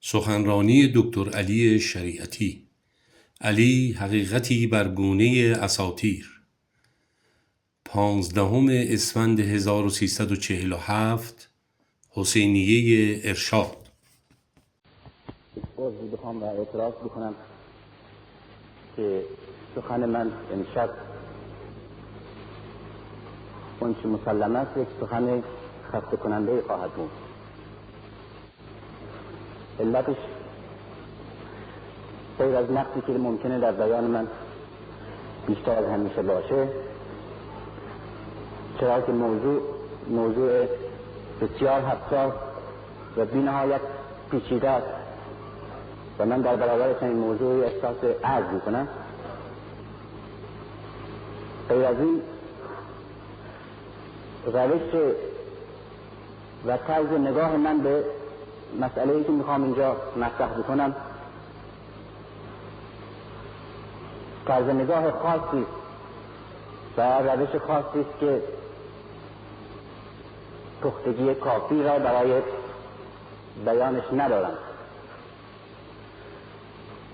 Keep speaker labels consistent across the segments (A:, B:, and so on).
A: سخنرانی دکتر علی شریعتی. علی حقیقتی بر گونه اساطیر. 15 اسفند 1347 حسینیه ارشاد.
B: عذری بخوام و اعتراف بکنم که سخن من امشب اون چه مسلم است یک سخن خسته کننده خواهد بود. علتش غیر از نقصی که ممکنه در بیان من بیشتر از همیشه باشه، چرا که موضوع بسیار حساس و بی‌نهایت پیچیده است و من در برابر چنین موضوعی احساس عجز می‌کنم. غیر از این روش و طرز نگاه من به مسئله‌ای که میخوام اینجا مطرح بکنم طرز نگاه خاصی و روش خاصی است که پختگی کافی را برای بیانش ندارم.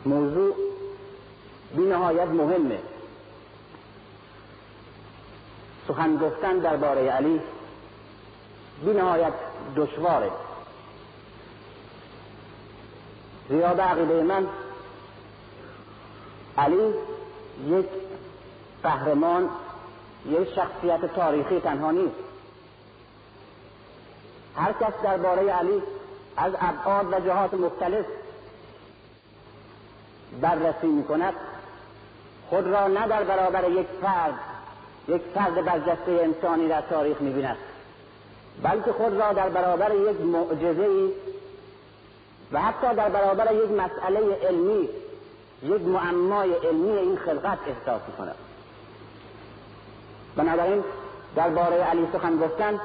B: موضوع بی‌نهایت مهمه. سخن گفتن درباره علی بی‌نهایت دشواره، زیرا به عقیده من علی یک قهرمان، یک شخصیت تاریخی تنها نیست. هر کس درباره علی از ابعاد و جهات مختلف بررسی می‌کند خود را نه در برابر یک فرد برجسته انسانی در تاریخ می‌بیند، بلکه خود را در برابر یک معجزه‌ای و حتی در برابر یک مسئله علمی، یک معمای علمی این خلقت احساس می‌کند. بنابراین درباره علی سخن گفتن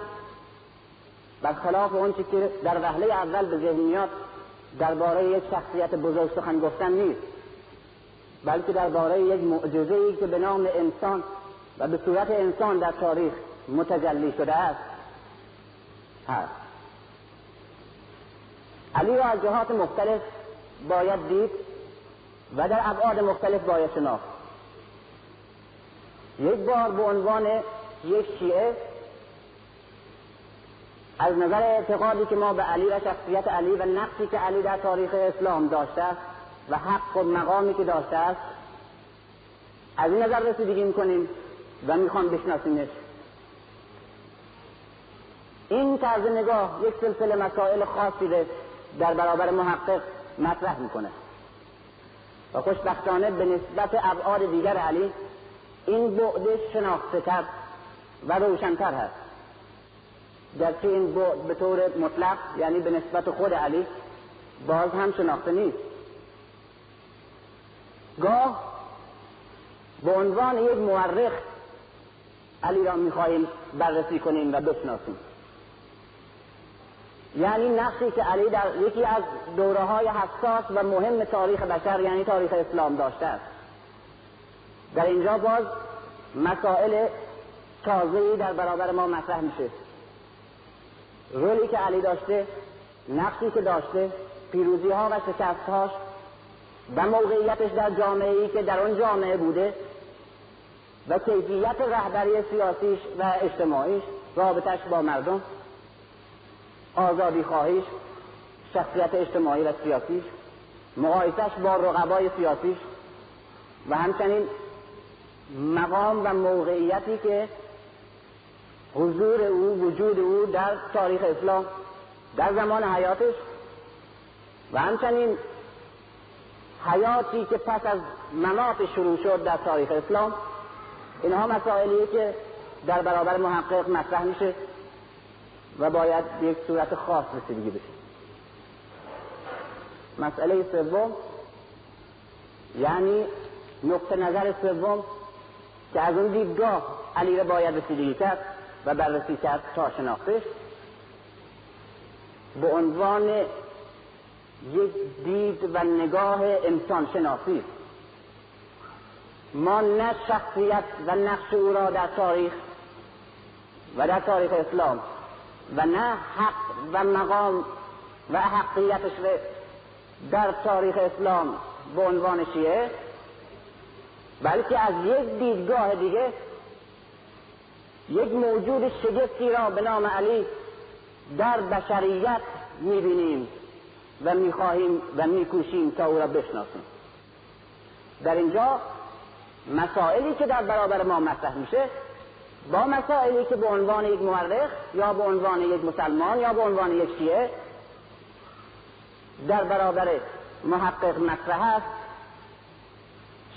B: برخلاف آنچه که در وهله اول به ذهن میاد درباره یک شخصیت بزرگ سخن گفتن نیست، بلکه درباره یک معجزه‌ای که به نام انسان و به صورت انسان در تاریخ متجلی شده است هست. علی را از جهات مختلف باید دید و در ابعاد مختلف باید شناخت. یک بار به عنوان یک شیعه از نظر اعتقادی که ما به علی و شخصیت علی و نقشی که علی در تاریخ اسلام داشته است و حق و مقامی که داشته است از این نظر رسیدگی می‌کنیم و می‌خوام بشناسیمش. این طرز نگاه یک سلسله مسائل خاصی رو در برابر محقق مطرح می‌کنه و خوشبختانه به نسبت ابعاد دیگر علی این بعد شناخته‌تر و روشن‌تر هست، گرچه این بعد به طور مطلق یعنی به نسبت خود علی باز هم شناخته نیست. گاه به عنوان یک مورخ علی را می‌خواهیم بررسی کنیم و بشناسیم، یعنی نقشی که علی در یکی از دوره‌های حساس و مهم تاریخ بشر یعنی تاریخ اسلام داشته است. در اینجا باز مسائل تازه‌ای در برابر ما مطرح میشه. رولی که علی داشته، نقشی که داشته، پیروزی‌ها و شکست‌هاش و موقعیتش در جامعه‌ای که در اون جامعه بوده و کیفیت رهبری سیاسیش و اجتماعیش، رابطش با مردم، آزادی خواهیش، شخصیت اجتماعی و سیاسیش، مقایسش با رقبای سیاسیش و همچنین مقام و موقعیتی که حضور او، وجود او در تاریخ اسلام در زمان حیاتش و همچنین حیاتی که پس از ممات شروع شد در تاریخ اسلام، اینها مسائلیه که در برابر محقق مطرح میشه و باید یک صورت خاص رسیدگی بشه. مسئله سوم یعنی نقطه نظر سوم که از اون دیدگاه علی را باید رسیدگی کرد و بررسی کرد تا شناختش، به عنوان یک دید و نگاه انسان شناسی. ما نه شخصیت و نقش او را در تاریخ و در تاریخ اسلام و نه حق و مقام و حقیقتش را در تاریخ اسلام به عنوان شیعه، بلکه از یک دیدگاه دیگه یک موجود شگفتی را به نام علی در بشریت می‌بینیم و می‌خواهیم و می‌کوشیم تا او را بشناسیم. در اینجا مسائلی که در برابر ما مطرح میشه با مسائلی که به عنوان یک مورخ یا به عنوان یک مسلمان یا به عنوان یک شیعه در برابر محقق مطرح است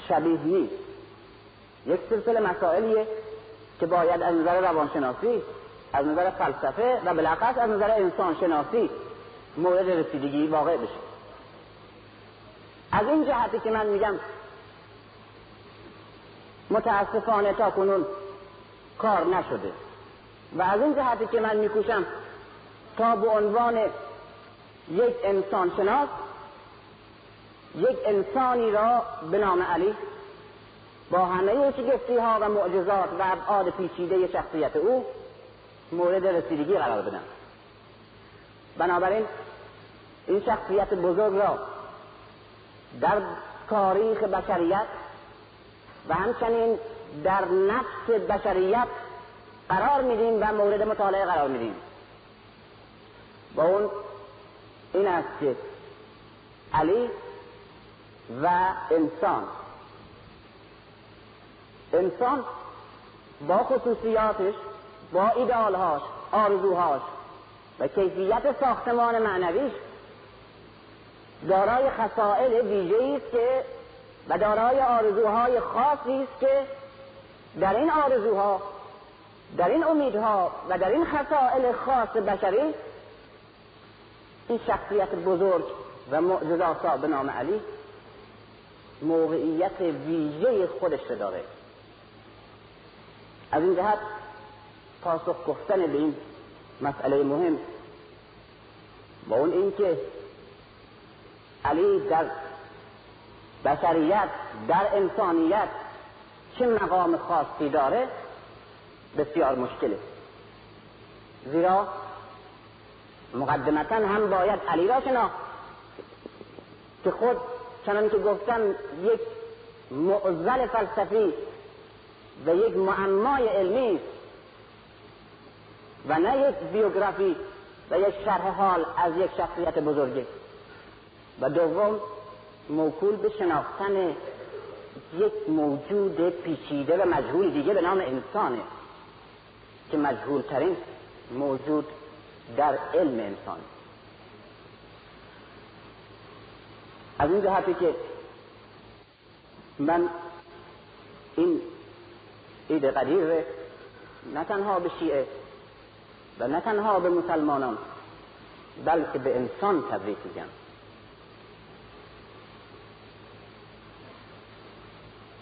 B: شبیه نیست. یک سلسله مسائلیه که باید از نظر روانشناسی، از نظر فلسفه و بالاخص از نظر انسان شناسی مورد رسیدگی واقع بشه. از این جهتی که من میگم متاسفانه تا کنون کار نشده و از این جهتی که من میکوشم تا به عنوان یک انسان شناس یک انسانی را به نام علی با همه شگفتی ها و معجزات و ابعاد پیچیده شخصیت او مورد رسیدگی قرار بدم. بنابراین این شخصیت بزرگ را در تاریخ بشریت و همچنین در نفس بشریت قرار میدیم و مورد مطالعه قرار میدیم. با اون این است که علی و انسان با خصوصیاتش، با ایدئالهاش، آرزوهاش و کیفیت ساختمان معنویش دارای خصائل ویژه‌ای است که و دارای آرزوهای خاصی است که در این آرزوها، در این امیدها و در این خصائل خاص بشری این شخصیت بزرگ و معجزه‌آسا به نام علی موقعیت ویژه خودش داره. از این جهت پاسخ گفتن به این مسئله مهم با اون این که علی در بشریت، در انسانیت چه مقام خاصی داره بسیار مشکله. زیرا مقدمتاً هم باید علی را شناخت که خود چنان که گفتم یک معضل فلسفی و یک معمای علمی و نه یک بیوگرافی و یک شرح حال از یک شخصیت بزرگی. و دوم موکول به شناختن یک موجود پیچیده و مجهول دیگه به نام انسانه که مجهول ترین موجود در علم انسان. از این جهتی که من این ایده قدیر نه تنها به شیعه و نه تنها به مسلمانان بلکه به انسان تبریک میگم.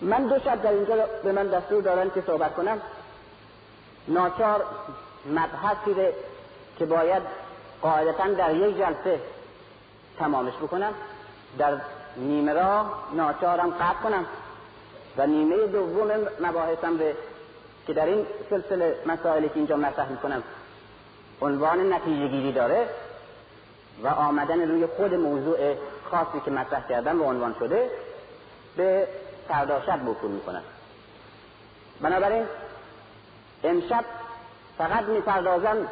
B: من 2 شب در اینجا به من دستور دارن که صحبت کنم. ناچار مبحثی که باید قاعدتاً در یک جلسه تمامش بکنم در نیمه راه ناچارم قطع کنم و نیمه دوم مباحثم که در این سلسله مسائلی که اینجا مطرح میکنم عنوان نتیجه گیری داره و آمدن روی خود موضوع خاصی که مطرح کردم و عنوان شده به فردا شب وصول میکنم. بنابراین امشب فقط میپردازم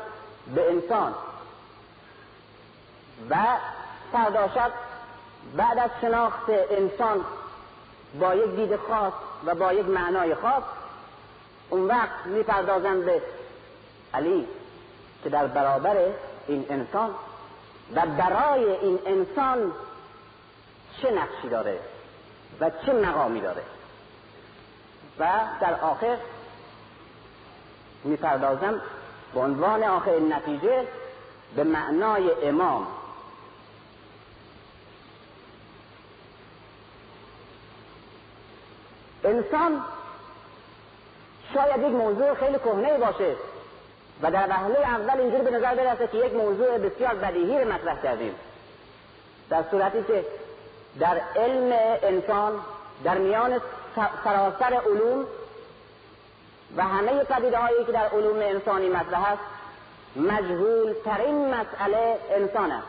B: به انسان و فردا شب بعد از شناخت انسان با یک دید خاص و با یک معنای خاص اون وقت میپردازم به علی که در برابر این انسان و برای این انسان چه نقشی داره و چه مقامی داره و در آخر میپردازم به عنوان آخر نتیجه به معنای امام. انسان شاید یک موضوع خیلی کهنه باشه و در وهله اول اینجوری به نظر برسه که یک موضوع بسیار بدیهی رو مطرح کردیم، در صورتی که در علم انسان در میان سراسر علوم و همه پدیده‌هایی که در علوم انسانی مطرح است مجهول ترین مسئله انسان است.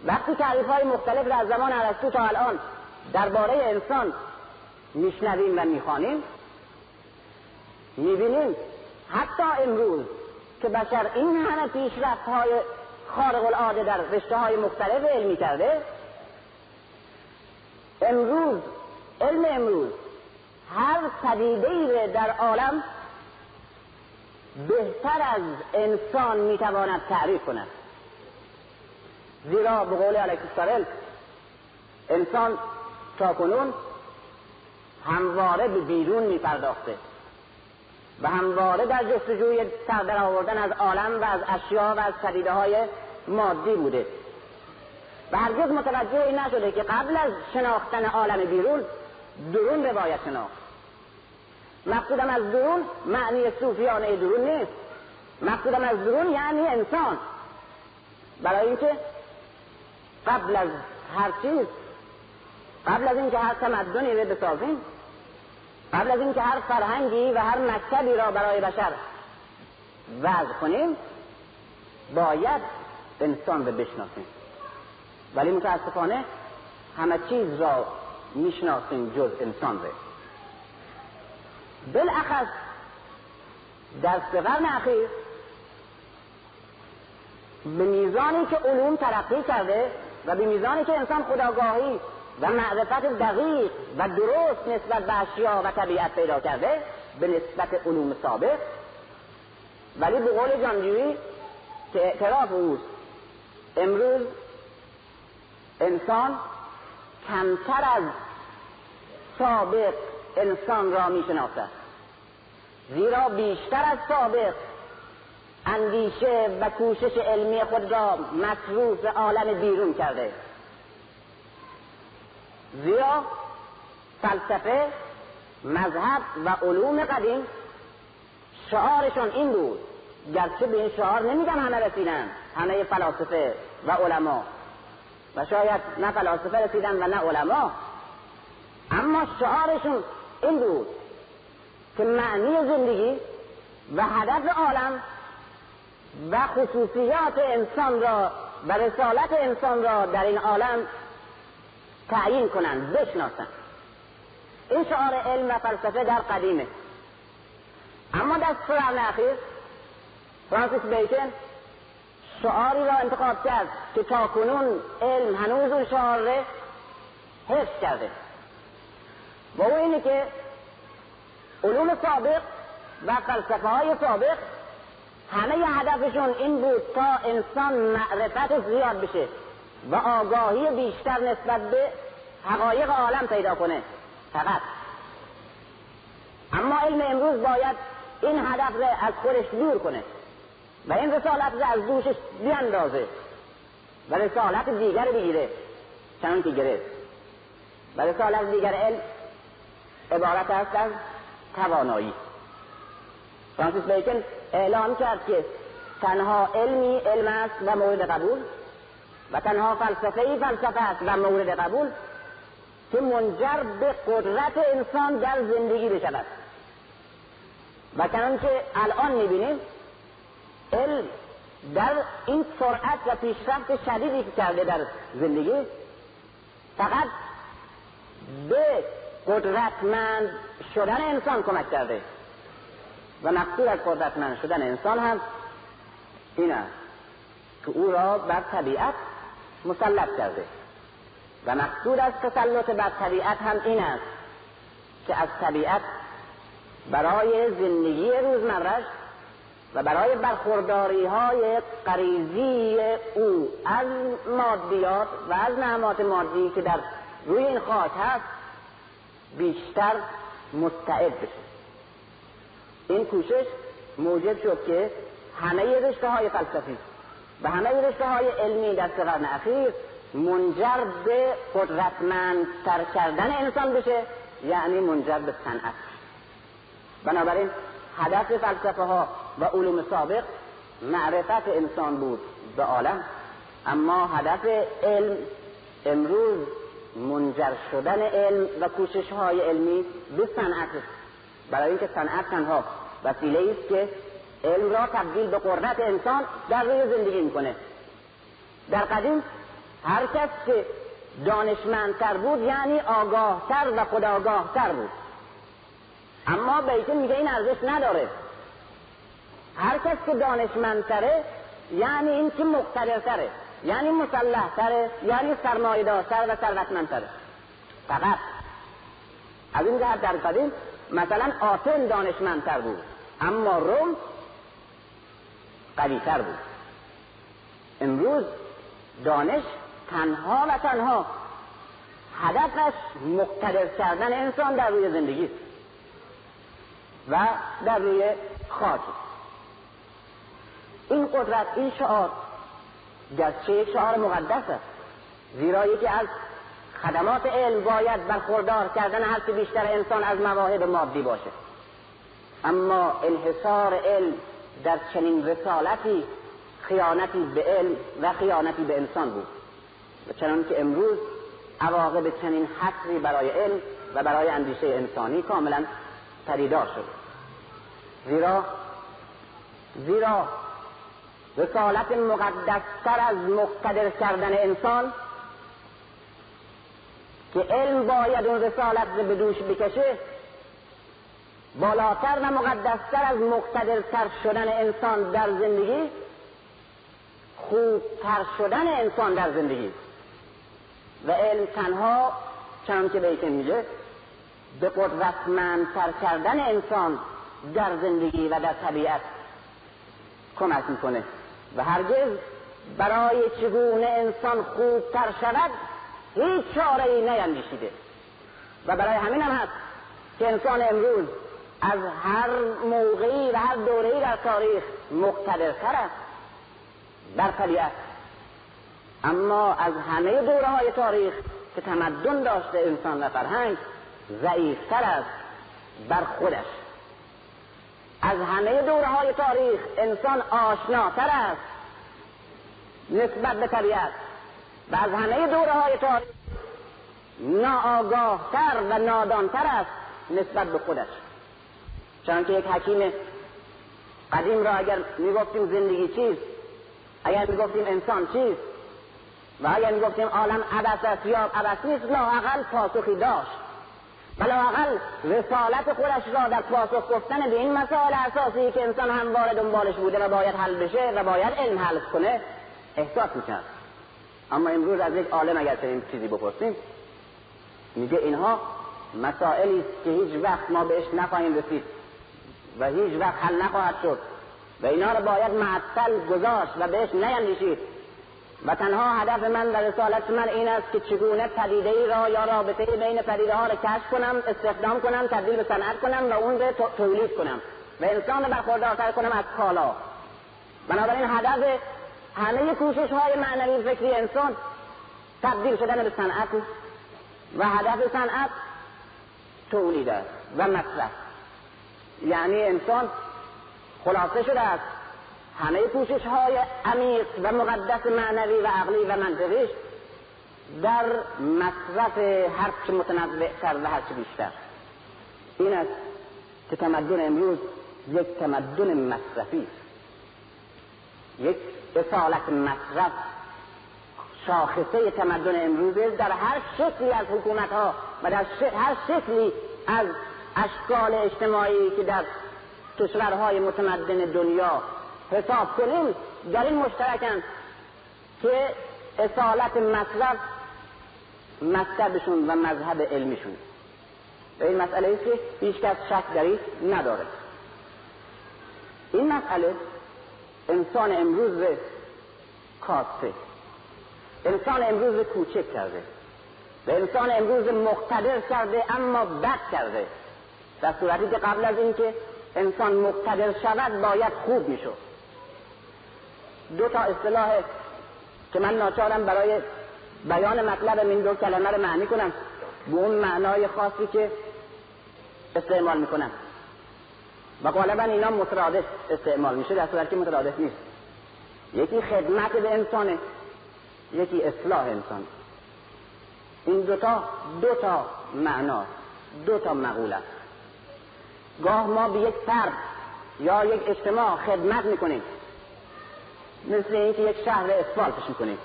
B: وقتی تعریف‌های مختلف را از زمان ارسطو تا الان درباره انسان میشنویم و میخوانیم، میبینیم حتی امروز که بشر این همه پیشرفت‌های خارق العاده در رشته‌های مختلف علمی کرده، علم امروز هر پدیده‌ای در عالم بهتر از انسان میتواند تعریف کند. زیرا به قول الکساندر انسان تاکنون همواره به بیرون میپرداخته و همواره در جستجوی سر در آوردن از عالم و از اشیا و از پدیده‌های مادی بوده و هرگز متوجه این نشده که قبل از شناختن عالم بیرون، درون رو باید شناخت. مقصودم از درون معنی صوفیانه درون نیست. مقصودم از درون یعنی انسان، برای اینکه قبل از هر چیز، قبل از اینکه هر تمدنی رو بسازیم، قبل از اینکه هر فرهنگی و هر مکتبی را برای بشر وضع کنیم، باید انسان رو بشناسیم. ولی متاسفانه همه چیز را میشناسیم جز انسان رو. بالاخص در 3 قرن اخیر به میزانی که علوم ترقی کرده و به میزانی که انسان خودآگاهی و معرفت دقیق و درست نسبت به اشیا و طبیعت پیدا کرده به نسبت علوم سابق، ولی به قول جان دیوی که اعتراف اوست، امروز انسان کمتر از سابق انسان را میشناسد، زیرا بیشتر از سابق اندیشه و کوشش علمی خود را مصروف عالم بیرون کرده. زیرا فلسفه، مذهب و علوم قدیم شعارشون این بود، گرچه به این شعار نمیگم همه رسیدن، همه فلاسفه و علما، و شاید نه فلاسفه رسیدن و نه علما، اما شعارشون این بود که معنی زندگی و هدف عالم و خصوصیات انسان را و رسالت انسان را در این عالم تعیین کنند، بشناسند. این شعار علم و فلسفه در قدیمه. اما در 3 قرن اخیر فرانسیس بیکن شعاری را انتخاب کرد که تاکنون علم هنوز اون شعار را حفظ کرده، و او اینه که علوم سابق و فلسفه های سابق همه هدفشون این بود تا انسان معرفت زیاد بشه و آگاهی بیشتر نسبت به حقایق عالم پیدا کنه فقط. اما علم امروز باید این هدف رو از خودش دور کنه و این رسالت رو از دوشش بیاندازه و رسالت دیگر بگیره، چنان که گرفت. و رسالت دیگر علم عبارت است از توانایی. فرانسیس بیکن اعلام کرد که تنها علمی علم است و مورد قبول، و تنها فلسفه‌ای فلسفه است و مورد قبول که منجر به قدرت انسان در زندگی بشود. و چنانکه الان می‌بینیم علم در این سرعت و پیشرفت شدیدی که کرده در زندگی فقط به قدرتمند شدن انسان کمک کرده، و مقصود از قدرتمند شدن انسان هم این است که او را بر طبیعت مسلط کرده، و مقصود از تسلط بر طبیعت هم این است که از طبیعت برای زندگی روزمره‌اش و برای برخورداری های غریزی او از مادیات و از نعمات مادی که در روی این خاک هست بیشتر مستعد بشه. این کوشش موجب شد که همه رشته های فلسفی و همه رشته های علمی در 3 قرن اخیر منجر به قدرتمندتر کردن انسان بشه، یعنی منجر به صنعت. بنابراین هدف فلسفه ها و علوم سابق معرفت انسان بود به عالم، اما هدف علم امروز منجر شدن علم و کوشش های علمی به صنعت، برای اینکه صنعت تنها وسیله است که علم را تبدیل به قدرت انسان در روی زندگی میکنه. در قدیم هر کس که دانشمندتر بود یعنی آگاهتر و خودآگاهتر بود. اما بیتون میگه این ارزش نداره. هر کس که دانشمندتره یعنی این که مقتدرتره، یعنی مسلحتره، یعنی سرمایه‌دارتر و ثروتمندتره. فقط از این جهت در قدیم مثلا آتن دانشمندتر بود اما روم قوی‌تر بود. امروز دانش تنها و تنها هدفش مقتدر کردن انسان در روی زندگی و در روی خاک. این قدرت، این شعار گرچه یک شعار مقدس است، زیرا یکی از خدمات علم باید برخوردار کردن هر چه بیشتر انسان از مواهب مادی باشه، اما انحصار علم در چنین رسالتی خیانتی به علم و خیانتی به انسان بود و چنانکه امروز عواقب چنین حصری برای علم و برای اندیشه انسانی کاملا پدیدار شد. زیرا رسالت مقدستر از مقتدر کردن انسان که علم باید اون رسالت رو به دوش بکشه، بالاتر و مقدستر از مقتدرتر شدن انسان در زندگی، خوبتر شدن انسان در زندگی. و علم تنها چنانکه بیتن میگه به قدرتمندتر کردن انسان در زندگی و در طبیعت کمک میکنه و هرگز برای چگونه انسان خوبتر شود هیچ چاره‌ای نیندیشیده. و برای همین هم هست که انسان امروز از هر موقعی و هر دوره‌ای در تاریخ مقتدرتر است در طبیعت، اما از همه دوره‌های تاریخ که تمدن داشته انسان و فرهنگ ضعیف‌تر است بر خودش. از همه دوره‌های تاریخ انسان آشناتر است نسبت به طبیعت و از همه دوره‌های تاریخ ناآگاهتر و نادانتر است نسبت به خودش. چنانکه یک حکیم قدیم را اگر میگفتیم زندگی چیست، اگر میگفتیم انسان چیست و اگر میگفتیم عالم عبث است یا عبث نیست، لااقل پاسخی داشت و لااقل رسالت خودش را در پاسخ گفتن به این مسائل اساسی که انسان همواره دنبالش بوده و باید حل بشه و باید علم حل کنه احساس میکرد. اما امروز از یک عالم اگر چنین چیزی بپرسیم میگه اینها مسائلی است که هیچ وقت ما بهش نخواهیم رسید و هیچ وقت حل نخواهد شد و اینا رو باید معطل گذاشت و بهش نیندیشید و تنها هدف من و رسالت من این است که چگونه پدیده‌ای را یا رابطه بین پدیده‌ها را کشف کنم، استخدام کنم، تبدیل به صنعت کنم و اون رو تولید کنم و انسان رو برخوردارتر کنم از کالا. بنابراین هدف همه کوشش‌های معنوی فکری انسان تبدیل شدن به صنعت و هدف صنعت تولید است و مصرف. یعنی انسان خلاصه شده است همه کوشش‌های عمیق و مقدس معنوی و عقلی و منطقیش در مصرف هرچه متنوع‌تر و هرچه بیشتر. این است که تمدن امروز یک تمدن مصرفی است، یک اصالت مصرف شاخصه تمدن امروزه در هر شکلی از حکومت‌ها و در هر شکلی از اشکال اجتماعی که در کشورهای متمدن دنیا حساب کنیم در این مشترکند که اصالت مصرف مذهبشون و مذهب علمیشون. و این مسئله است که هیچ کس شک در این نداره. این مسئله انسان امروز کاسته، انسان امروز کوچک کرده و انسان امروز مقتدر کرده اما بد کرده، در صورتی که قبل از این که انسان مقتدر شود باید خوب میشد. دو تا اصطلاح که من ناچارم برای بیان مطلب این دو کلمه رو معنی کنم به اون معنای خاصی که استعمال میکنم و غالبا اینا مترادف استعمال میشه در صورتی که مترادف نیست. یکی خدمت به انسانه، یکی اصلاح انسان. این دو تا معنا، دو تا مقوله. گاه ما به یک فرد یا یک اجتماع خدمت میکنیم، مثل اینکه یک شهر اسفالتش میکنیم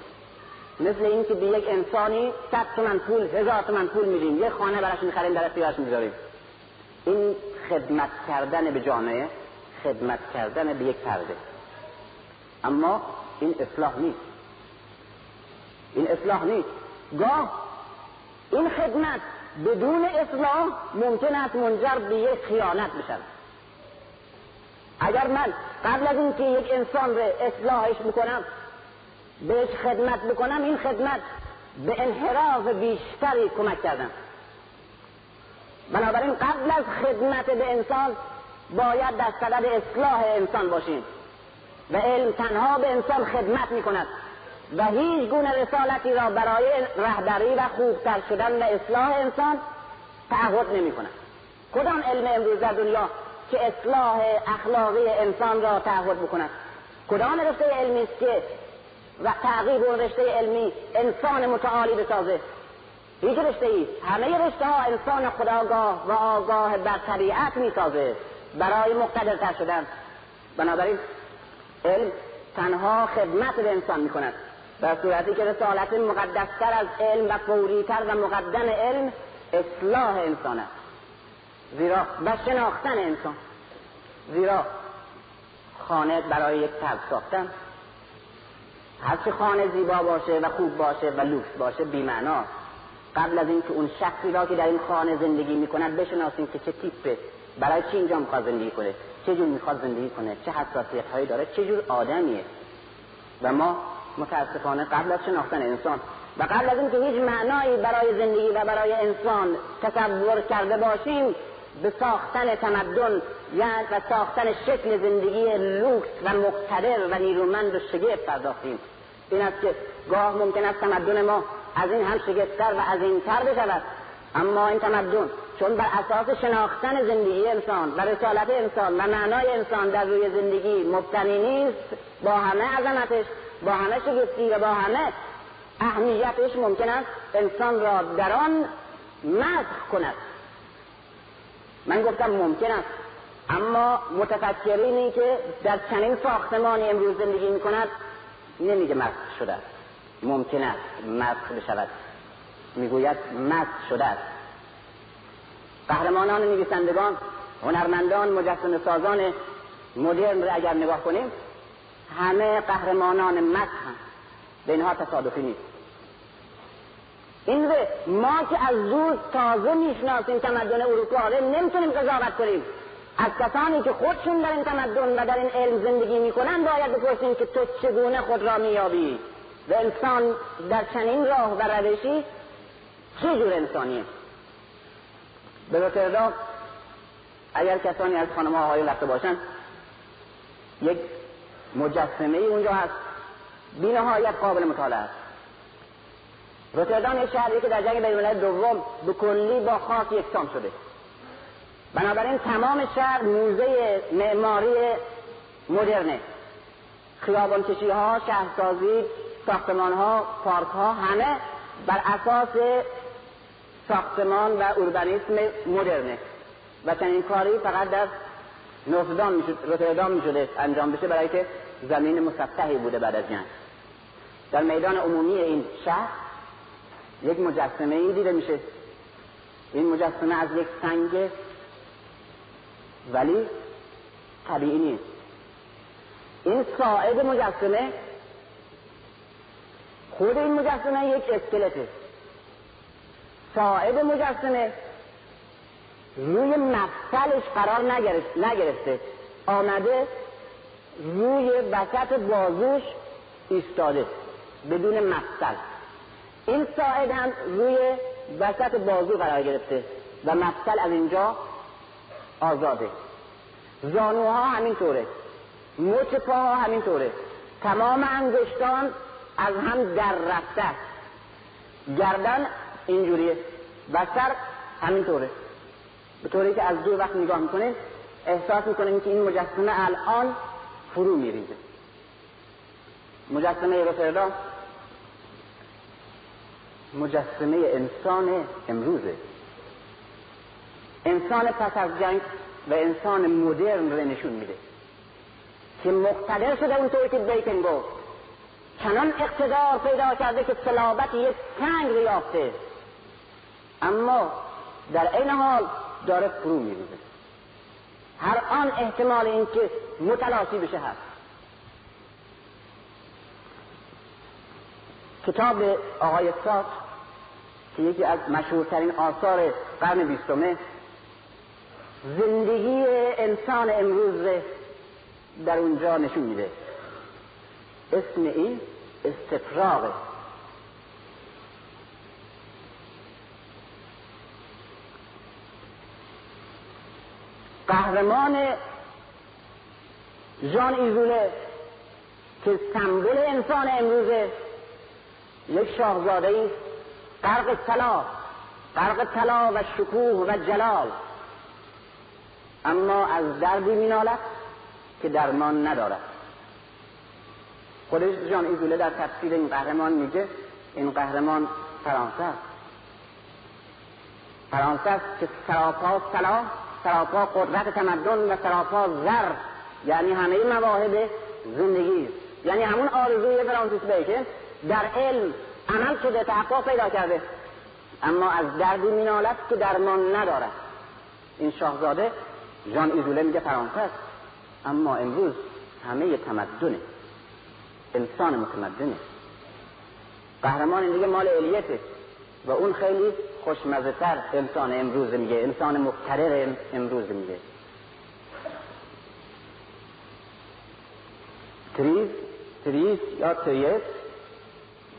B: مثل این که به یک انسانی 100 تومن پول 1000 تومن پول میدیم، یک خانه براش میخریم، در اختیارش میذاریم. این خدمت کردن به جامعه، خدمت کردن به یک فرده. اما این اصلاح نیست. این اصلاح نیست. گاه این خدمت بدون اصلاح ممکن است منجر به یک خیانت بشود. اگر من قبل از اینکه یک انسان را اصلاحش بکنم، بهش خدمت بکنم، این خدمت به انحراف بیشتری کمک کردم. بنابراین قبل از خدمت به انسان باید در صدد اصلاح انسان باشیم و علم تنها به انسان خدمت می کند و هیچ گونه رسالتی را برای رهبری و خوبتر شدن و اصلاح انسان تعهد نمی کند. کدام علم امروز در دنیا که اصلاح اخلاقی انسان را تعهد بکند؟ کدام رشته علمی است که و تعقیب اون رشته علمی انسان متعالی بسازه؟ هیچ رشته ای. همه رشته ها انسان خودآگاه و آگاه بر طبیعت می سازه برای مقتدرتر شدن. بنابراین علم تنها خدمت به انسان می کند، در صورتی که رسالت مقدستر از علم و فوریتر و مقدم علم اصلاح انسان است، زیرا و شناختن انسان. زیرا خانه برای یک فرد ساختن، هرچه خانه زیبا باشه و خوب باشه و لوکس باشه بی‌معناست. قبل از اینکه اون شخصی را که در این خانه زندگی میکند بشناسیم که چه تیپه، برای چی اینجا میخواد زندگی کنه، چه جور میخواد زندگی کنه، چه حساسیت هایی داره، چه جور آدمیه. و ما متاسفانه قبل از شناختن انسان و قبل از اینکه هیچ معنایی برای زندگی و برای انسان تصور کرده باشیم، به ساختن تمدن یعنی و ساختن شکل زندگی لوکس و مقتدر و نیرومند و شگفت پرداختیم. این است که گاه ممکن است تمدن ما از این هم شگفت‌تر و عظیم‌تر بشود، اما این تمدن چون بر اساس شناختن زندگی انسان و رسالت انسان و معنای انسان در روی زندگی مبتنی نیست، با همه عظمتش، با همه شگفتی و با همه اهمیتش ممکن است انسان را در آن مسخ کند. من گفتم ممکن است، اما متفکرینی که در چنین ساختمانی امروز زندگی می‌کند نمیگه مسخ شده است. ممکن است مسخ بشود، میگوید مسخ شده است. قهرمانان نویسندگان، هنرمندان، مجسمه سازان مدرن را اگر نگاه کنیم، همه قهرمانان مسخ هم. به اینها تصادفی نیست. این ما که از دور تازه میشناسیم تمدن اروپا را نمیتونیم قضاوت کنیم. از کسانی که خودشون در این تمدن و در این علم زندگی میکنن باید بپرسیم که تو چگونه خود را میابی و انسان در چنین راه و روشی چه جور انسانیه. به روتردام اگر کسانی از خانم ها آقایون رفته باشن، یک مجسمه ای اونجا هست بی‌نهایت قابل مطالعه است. روتردام یک شهریه که در جنگ بین‌المللی دوم به کلی با خاک یکسان شده. بنابراین تمام شهر موزه معماری مدرنه. خیابانکشی ها، شهرسازی، ساختمان ها، پارک ها همه بر اساس ساختمان و اوربانیسم مدرنه و چنین کاری فقط در روتردام میشده انجام بشه، برای که زمین مسطحی بوده بعد از جنگ. در میدان عمومی این شهر یک مجسمه ای دیده میشه. این مجسمه از یک سنگ ولی طبیعی نیست. این صاحب مجسمه، خود این مجسمه یک اسکلته. صاحب مجسمه روی مفصلش قرار نگرفته، آمده روی وسط بازوش ایستاده بدون مفصل. این صاحب هم روی وسط بازو قرار گرفته و مفصل از اینجا آزاده. زانوها همینطوره، مچ پاها همینطوره، تمام انگشتان از هم در رفته، گردن اینجوریه و سر همینطوره، به طوری که از دور وقت نگاه میکنه احساس میکنه که این مجسمه الان فرو میریزه. مجسمه روتردام مجسمه انسان امروزه، انسان پس از جنگ و انسان مدرن رو نشون میده که مقتدر شده اونطوری که بیکن گفت، چنان اقتدار پیدا کرده که صلابت یک سنگ رو یافته، اما در این حال داره فرو می‌ریزه. هر آن احتمال این که متلاشی بشه هست. کتاب آقای ساک که یکی از مشهورترین آثار قرن 20 زندگی انسان امروز در اونجا نشون میده. اسم این استفراغه. قهرمان ژان ایزوله که سمبل انسان امروزه، یک شاهزاده ای غرق طلا و شکوه و جلال، اما از دردی مینالد که درمان ندارد. خودش ژان ایزوله در تفسیر این قهرمان میگه این قهرمان فرانسه است که سراپا صلاح، سراپا قدرت تمدن و سراپا زر، یعنی همه مواهب زندگی است. یعنی همون آرزوی فرانسیس بیکن در علم عمل شده، تحقق پیدا کرده، اما از دردی مینالد که درمان ندارد. این شاهزاده ژان ایزوله میگه فرانسه است، اما امروز همه تمدنه، انسان متمدنه. قهرمان دیگه مال الیته و اون خیلی خوشمزه تر انسان امروز میگه، انسان مقتدر امروز میگه. تریس یا تریس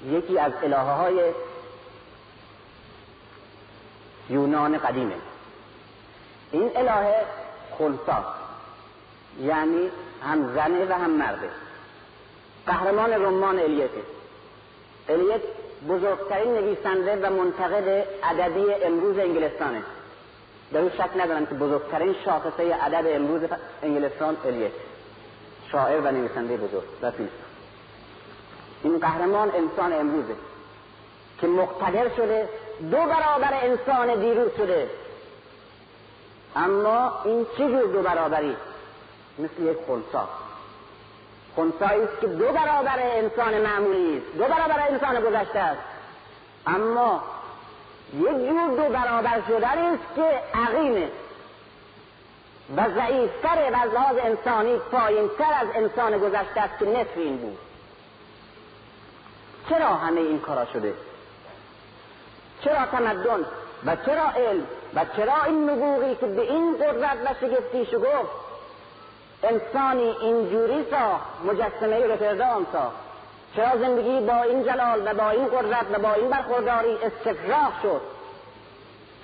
B: یکی از الهه های یونان قدیمه. این الهه خنثی، یعنی هم زنه و هم مرده. قهرمان رمان الیته. الیت بزرگترین نویسنده و منتقد ادبی امروز انگلستانه. در اون شک ندارم که بزرگترین شاخصه ادب امروز انگلستان الیت، شاعر و نویسنده بزرگ و فیلسوف. این قهرمان انسان امروزه که مقتدر شده، 2 برابر انسان دیروز شده. اما این چه جور 2 برابری؟ مثل یک خنثی است که 2 برابر انسان معمولی است، 2 برابر انسان گذشته است، اما یک جور 2 برابر شدن است که عقیمه و ضعیفتره و از لحاظ انسانی پایین‌تر از انسان گذشته است که نصف این بود. چرا همه این کارا شده؟ چرا تمدن و چرا علم و چرا این نبوغی که به این قدرت و شگفتی شگفت انسانی اینجوری ساخت، مجسمه روتردام ساخت؟ چرا زندگی با این جلال و با این قدرت و با این برخورداری استفراغ شد؟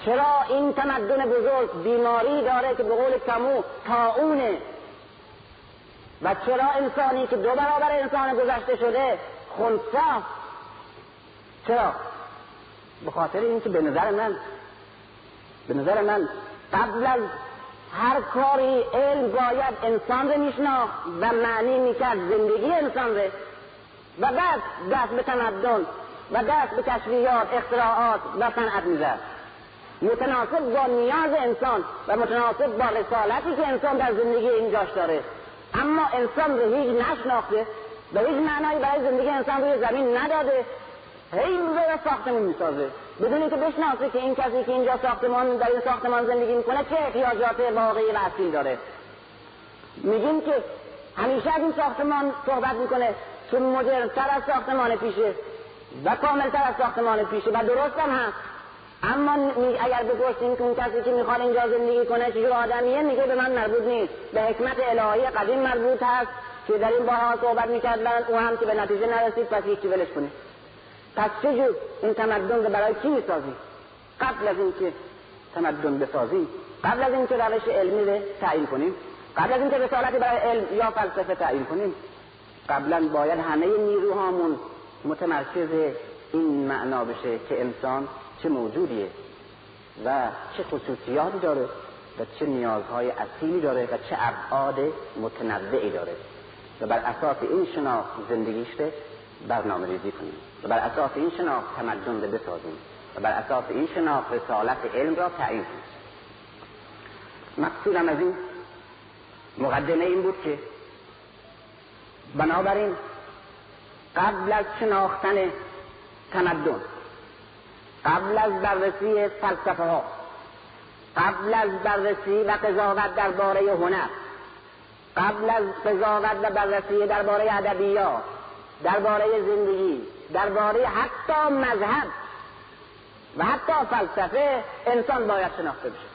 B: چرا این تمدن بزرگ بیماری داره که به قول کامو طاعونه؟ و چرا انسانی که 2 برابر انسان گذشته شده خنثی؟ چرا؟ به خاطر اینکه به نظر من قبل از هر کاری علم باید انسان رو میشناخت و معنی میکرد زندگی انسان رو، و بعد دست به تمدن و دست به کشفیات، اختراعات و صنعت میزد، متناسب با نیاز انسان و متناسب با رسالتی که انسان در زندگی اینجاش داره. اما انسان رو هیچ نشناخته و هیچ معنایی برای زندگی انسان روی زمین نداده، هی روی ساختمون میسازه بدون اینکه بشناسه که این کسی که اینجا در این ساختمان زندگی میکنه چه احتیاجات واقعی و اصیل داره. میگیم که همیشه از این ساختمان صحبت میکنه که مدرن‌تر از ساختمان پیشه و کاملتر از ساختمان پیشه و درست هم هست، اما اگر بپرسیم که اون کسی که میخواد اینجا زندگی کنه چجور آدمیه، میگه به من مربوط نیست، به حکمت الهی قدیم مربوط هست که در این بارها صحبت میکردن، او هم که به نتیجه نرسید پس هیچی ولش کنه. پس چجور این تمدن رو برای کی میسازی؟ قبل از اینکه تمدن بسازیم، قبل از اینکه روش علمی رو تعیین کنیم، قبل از اینکه رسالتی برای علم یا فلسفه تعیین کنیم، قبلا باید همه نیروهامون متمرکز این معنا بشه که انسان چه موجودیه و چه خصوصیاتی داره و چه نیازهای اصیلی داره و چه ابعاد متنوعی داره و بر اساس این شناخت زندگیش رو برنامه‌ریزی کنیم و بر اساس این شناخت تمدن رو بسازیم و بر اساس این شناخت رسالت علم را تعیین کنیم. مقصودم از این مقدمه این بود که بنابراین قبل از شناختن تمدن، قبل از بررسی فلسفه ها، قبل از بررسی و قضاوت درباره هنر، قبل از قضاوت و بررسی درباره ادبیات، درباره زندگی، درباره حتی مذهب و حتی فلسفه، انسان باید شناخته بشه.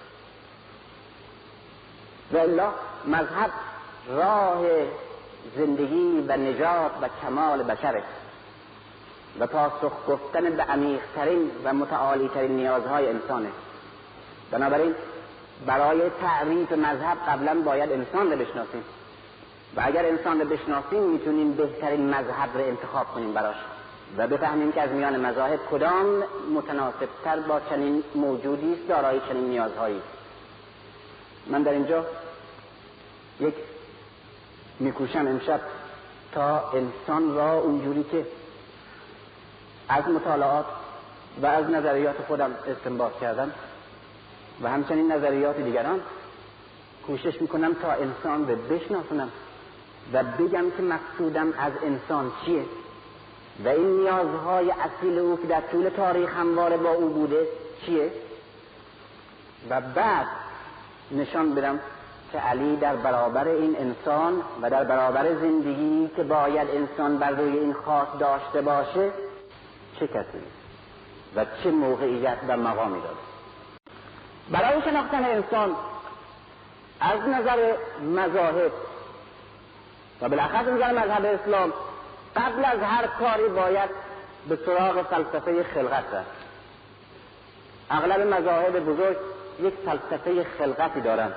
B: والا مذهب راه زندگی و نجات و کمال بشره و پاسخ گفتن به عمیق‌ترین و متعالی‌ترین نیازهای انسانه. بنابراین برای تعریف مذهب قبلا باید انسان رو بشناسیم و اگر انسان رو بشناسیم میتونیم بهترین مذهب رو انتخاب کنیم براش و بفهمیم که از میان مذاهب کدام متناسب‌تر با چنین موجودی است، دارای چنین نیازهایی. من در اینجا میکوشم امشب تا انسان را اونجوری که از مطالعات و از نظریات خودم استنباط کردم و همچنین نظریات دیگران کوشش میکنم تا انسان رو بشناسونم و بگم که مقصودم از انسان چیه و این نیازهای اصیل او که در طول تاریخ همواره با او بوده چیه و بعد نشان بدم که علی در برابر این انسان و در برابر زندگی که باید انسان بر روی این خاک داشته باشه چه کسی و چه موقعیت و مقامی داره. برای شناختن انسان از نظر مذاهب و بالاخص نظر مذهب اسلام قبل از هر کاری باید به سراغ فلسفه خلقت رفت. اغلب مذاهب بزرگ یک فلسفه خلقتی دارند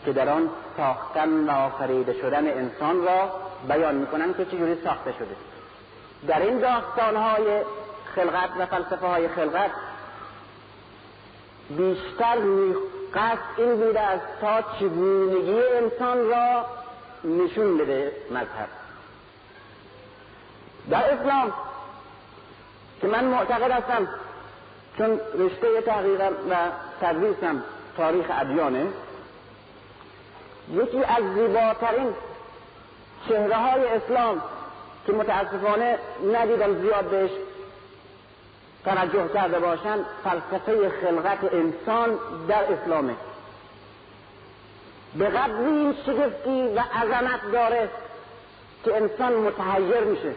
B: که در آن ساختن و آفریده شدن انسان را بیان میکنند که چجوری ساخته شده. در این داستانهای خلقت و فلسفه های خلقت بیشتر قصد این بوده است تا چگونگی انسان را نشون بده مذهب. در اسلام که من معتقد هستم چون رشته تحقیقم و تدریسم تاریخ ادیانه، یکی از زیباترین چهره های اسلام که متاسفانه ندیدم زیاد بهش توجه کرده باشن فلسفه خلقت انسان در اسلامه. به قدری این شگفتی و عظمت داره که انسان متحیر میشه.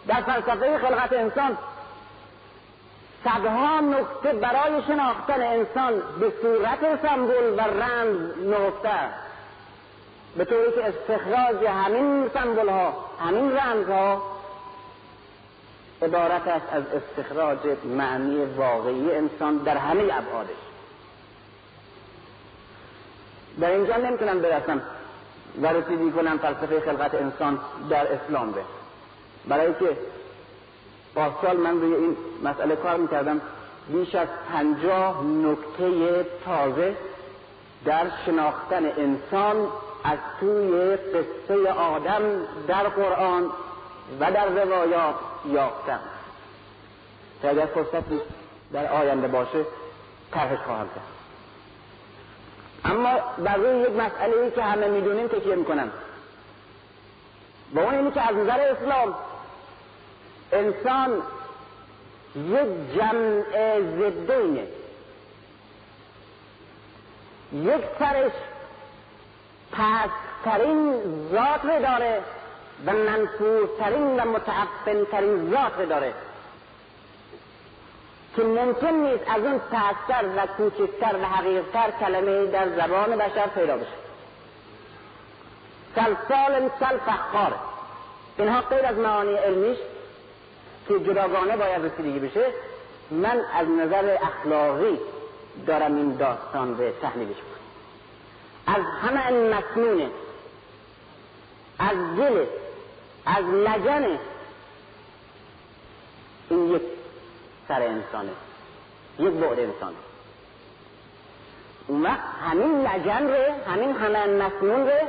B: در فلسفه خلقت انسان صدها نکته برای شناختن انسان به صورت سمبل و رمز نهفته است، به طوری که استخراج همین سمبل ها، همین رمز ها عبارت است از استخراج معنی واقعی انسان در همه ابعادش. در اینجا نمیتونم برسم و رسیدگی کنم فلسفه خلقت انسان در اسلام به، برای که پارسال من روی این مسئله کار میکردم. بیش از 50 نکته تازه در شناختن انسان از توی قصه آدم در قرآن و در روایات یافتم که اگر فرصتی در آینده باشه طرحش خواهم کرد. اما بر روی یک مسئله‌ای که همه میدونیم تکیه میکنم با اون اینی که از نظر اسلام انسان یک جمع ضدینه. یک سرش پست‌ترین ذات رو داره و منفورترین و متعفنترین ذات رو داره که ممکن نیست از اون پست‌تر و کوچکتر و حقیرتر کلمه در زبان بشر پیدا بشه. سلسال سلفخار، اینها غیر از معانی علمیش که جداگانه باید رسیدگی بشه، من از نظر اخلاقی دارم این داستان به تحلیلش کنم. از همه این مسنونه، از دل، از لگن، این یک سر انسانه، یک بعد انسانه. اون وقت همین لگن ره، همین همه مسنون ره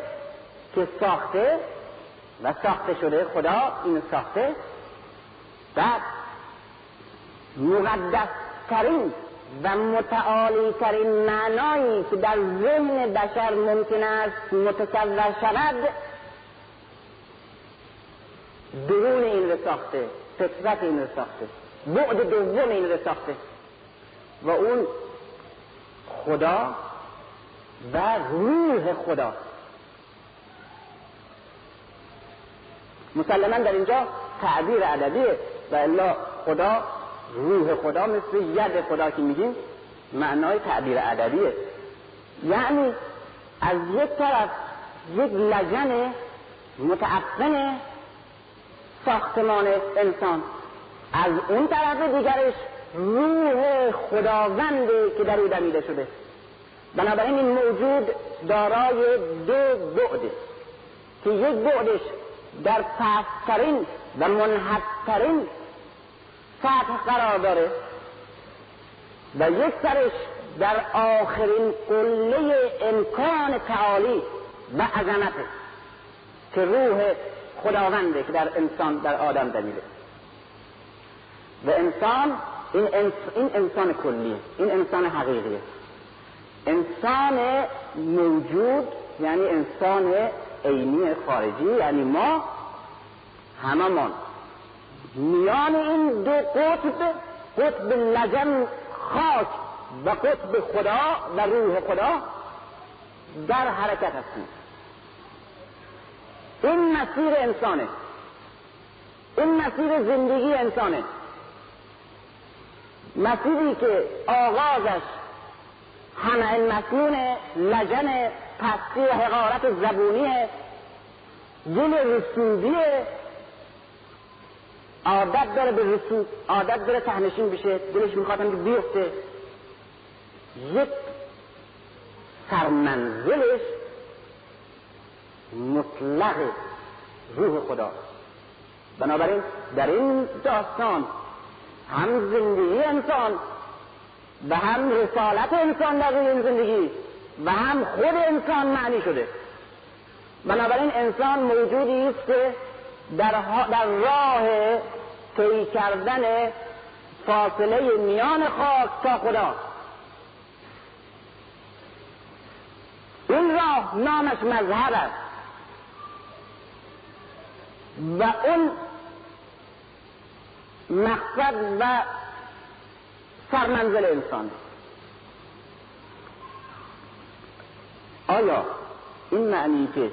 B: که ساخته و ساخته شده، خدا اینو ساخته و مقدس ترین و متعالی ترین معنایی که در ذهن بشر ممکن است متصور شود درون این رو ساخته، فطرت این رو ساخته، بعد دوم این رو ساخته و اون خدا و روح خدا. مسلماً در اینجا تعبیر ادبیه و الا خدا، روح خدا مثل ید خدا که میگیم معنای تعبیر ادبیه. یعنی از یک طرف یک لجن متعفن ساختمان انسان، از اون طرف دیگرش روح خداونده که در او دمیده شده. بنابراین این موجود دارای دو بعده که یک بعدش در پست‌ترین و منحط‌ترین سطح قرار داره و یک سرش در آخرین قله امکان تعالی و عظمته که روح خداونده که در انسان، در آدم دمیده. و انسان این انسان کلیه، این انسان حقیقیه، انسان موجود، یعنی انسان عینی خارجی، یعنی ما هممان میان این دو قطب لجن خاک و قطب خدا و روح خدا در حرکت هستیم. این مسیر انسانه، این مسیر زندگی انسانه، مسیری که آغازش همه مسنون لجن پستی و حقارت زبونیه، دل رسوبیه، عادت داره به رسوب، عادت داره تهنشین بشه، دلش میخواد هم که بیفته. یک سرمنزلش مطلق روح خدا. بنابراین در این داستان هم زندگی انسان و هم رسالت انسان در روی این زندگی و هم خود انسان معنی شده. بنابراین انسان موجودی است که در راه طی کردن فاصله میان خاک تا خدا. این راه نامش مذهب است و اون مقصد و سرمنزل انسان. آیا این معنی که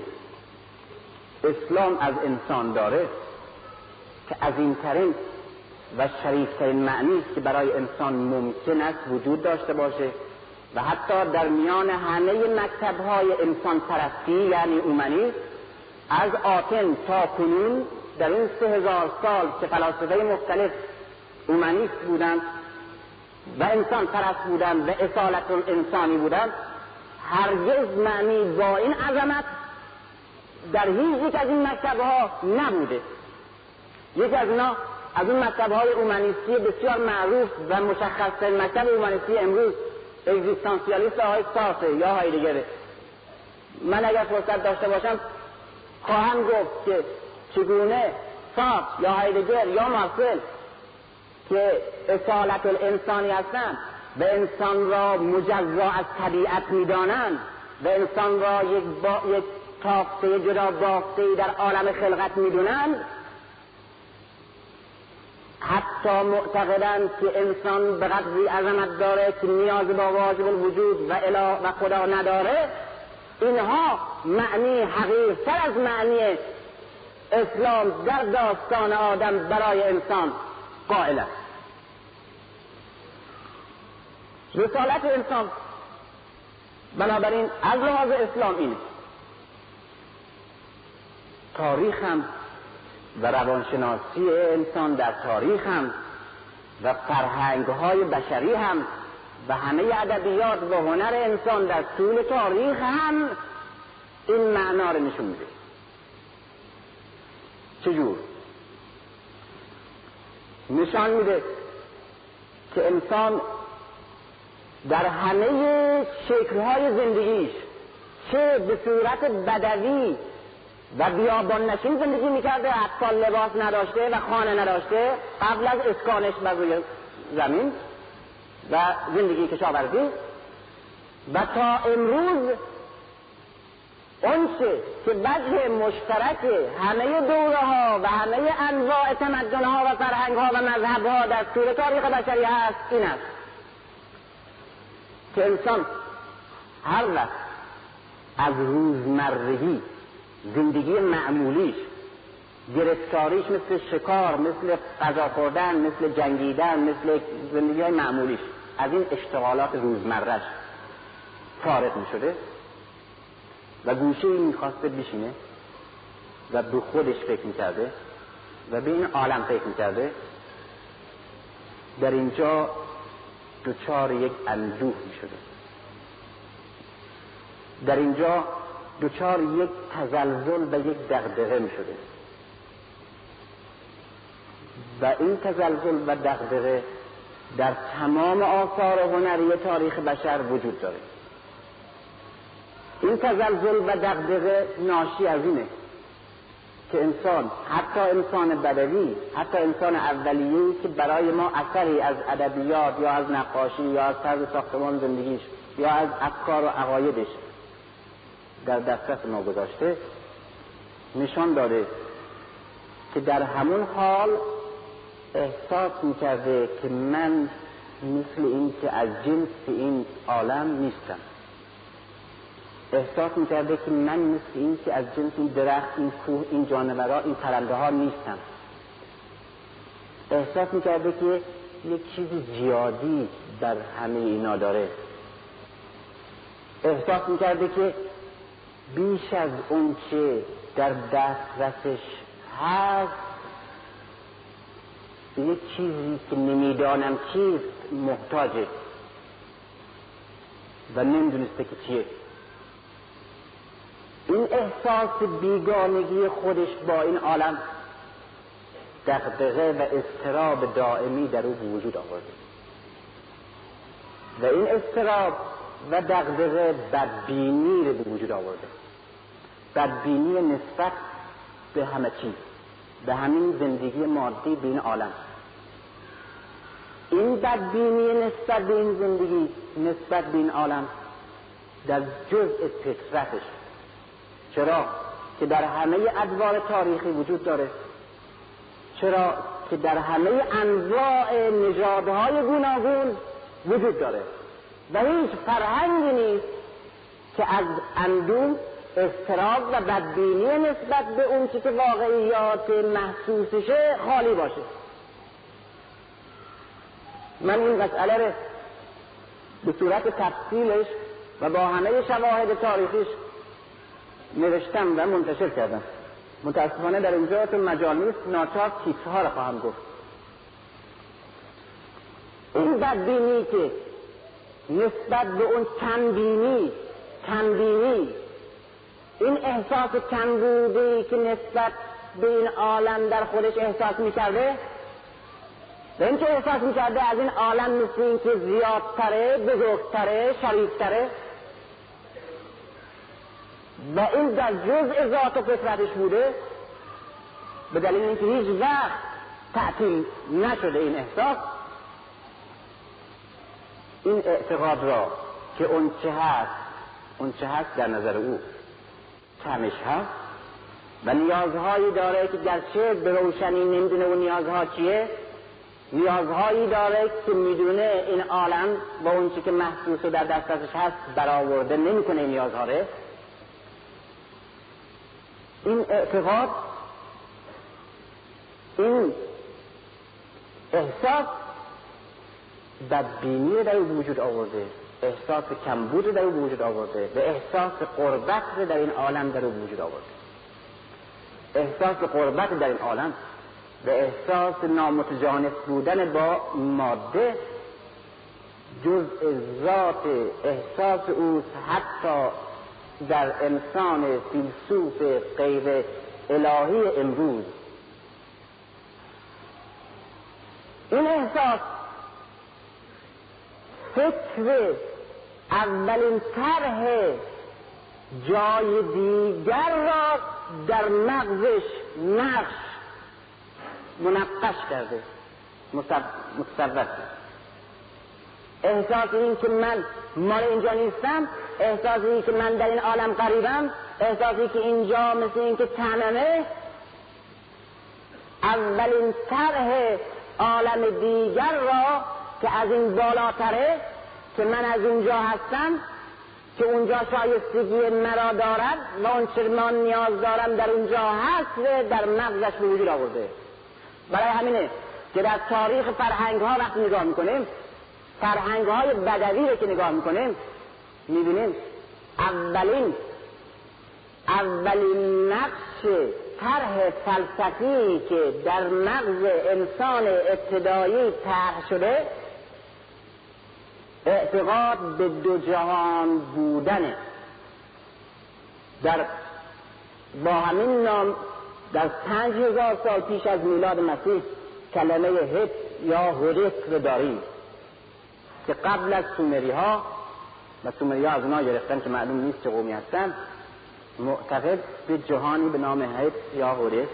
B: اسلام از انسان داره که عظیمترین و شریفترین معنی است که برای انسان ممکن است وجود داشته باشه و حتی در میان همه مکتب‌های انسان پرستی یعنی اومانیسم از آتن تا کنون در این 3000 سال که فلاسفه مختلف اومانیست بودند و انسان پرست بودند و اصالت انسانی بودند، هرگز معنی با این عظمت در هیچ یک از این مکتب‌ها نبوده. یکی از اینا از اون مکتب‌های اومانیستی بسیار معروف و مشخص‌ترین مکتب اومانیستی امروز اگزیستانسیالیست آقای سارتر یا هایدگر. من اگر فرصت داشته باشم خواهم گفت که چگونه سارتر یا هایدگر یا مارسل که اصالت الانسانی هستند و انسان را مجزا از طبیعت می‌دانند و انسان را یک تاقچه جدا بافته‌ای در عالم خلقت می‌دونند، حتی معتقدند که انسان به قدری عظمت داره که نیاز با واجب الوجود و اله و خدا نداره. اینها معنی حقیقی‌تر از معنی اسلام در داستان آدم برای انسان قائل است. رسالت انسان بنابراین از لحاظ اسلام اینه. تاریخ هم و روانشناسی انسان در تاریخ هم و فرهنگ‌های بشری هم و همه ادبیات و هنر انسان در طول تاریخ هم این معنا رو نشون میده. چجور؟ نشان میده که انسان در همه شکل‌های زندگیش، چه به صورت بدوی و بیابان نشین زندگی میکرده، حتی لباس نداشته و خانه نداشته قبل از اسکانش بر روی زمین و زندگی کشاورزی، و تا امروز اونچه که وجه مشترک همه دوره ها و همه انواع تمدن ها و فرهنگ ها و مذهب ها در طول تاریخ بشری هست این است که انسان هر وقت از روزمرگی زندگی معمولیش، گرفتاریش مثل شکار، مثل غذا خوردن، مثل جنگیدن، مثل زندگی های معمولیش، از این اشتغالات روزمرهش فارغ می شده و گوشه این میخواسته بشینه و به خودش فکر میکرده و به این عالم فکر میکرده، در اینجا دچار یک اندوه میشده، در اینجا دچار یک تزلزل و یک دغدغه میشده و این تزلزل و دغدغه در تمام آثار هنری تاریخ بشر وجود داره. این تزلزل و دغدغه ناشی از اینه که انسان، حتی انسان بدوی، حتی انسان اولیه‌ای که برای ما اثری از ادبیات یا از نقاشی یا از طرز ساختمان زندگیش یا از افکار و عقایدش در دسترس ما گذاشته، نشان داده که در همون حال احساس میکرده که من مثل این که از جنس این عالم نیستم، احساس میکرده که من مثل این که از جنس این درخت، این کوه، این جانورها، این پرنده ها نیستم، احساس میکرده که یک چیز زیادی در همه اینا داره، احساس میکرده که بیش از اون که در دسترسش هست به یک چیزی که نمیدانم چیست محتاجه و نمیدونسته که چیه. این احساس بیگانگی خودش با این عالم دغدغه و اضطراب دائمی در او وجود آورده و این اضطراب و دغدغه بدبینی رو به وجود آورده، بدبینی نسبت به همه چیز، به همین زندگی مادی، به این عالم. این بدبینی نسبت به این زندگی، نسبت به این عالم در جزء فطرتش، چرا که در همه ادوار تاریخی وجود داره، چرا که در همه انواع نژادهای گوناگون وجود داره و هیچ فرهنگی نیست که از اندوه، اضطراب و بدبینی نسبت به اون چیز که واقعیات محسوسشه خالی باشه. من این مسئله رو به صورت تفصیلش و با همه شواهد تاریخیش نوشتم و منتشر کردم. متاسفانه در اینجا تو مجال نیست، ناچار تیترها رو خواهم گفت. این بدبینی که نسبت به اون کمبینی، این احساس کمبودی که نسبت به این عالم در خودش احساس میکرده و این که احساس میکرده از این عالم مثل این که زیادتره، بزرگتره، شریفتره و این در جزء ذات و فطرتش بوده، به دلیل اینکه هیچ وقت تعطیل نشده این احساس، این اعتقاد را که اون چه هست در نظر او کمش هست و نیازهایی داره که گرچه به روشنی نمیدونه اون نیازها چیه، نیازهایی داره که میدونه این عالم با اون چی که محسوس و در دسترسش هست برآورده نمیکنه این نیازها رو. این اعتقاد، این احساس بدبینی در او وجود آورده، احساس کمبود در او وجود آورده و احساس غربت در این عالم در او وجود آورده. احساس غربت در این عالم و احساس نامتجانس بودن با ماده جزء ذات احساس اوست، حتی در انسان فیلسوف غیر الهی امروز. این احساس فکر اولین طرح جای دیگر را در مغزش نقش منقش کرده، متصور کرده. احساس این که من مال اینجا نیستم، احساس این که من در این عالم غریبم، احساسی که اینجا مثل این که تمامه اولین طرح عالم دیگر را که از این بالاتره، که من از اونجا هستم، که اونجا شایستگی مرا دارد و اون چه من نیاز دارم در اونجا هست، در مغزش به وجود آورده. برای همینه که در تاریخ فرهنگ ها وقتی نگاه میکنیم، فرهنگ های بدوی رو که نگاه میکنیم، میبینیم اولین نقش طرح فلسفی که در مغز انسان ابتدایی طرح شده اعتقاد به دو جهان بودنه. با همین نام در 5000 سال پیش از میلاد مسیح کلمه هت یا هوریک رو داریم که قبل از سومری ها، و سومری ها از اونها گرفتن که معلوم نیست چه قومی هستن، معتقد به جهانی به نام هت یا هوریک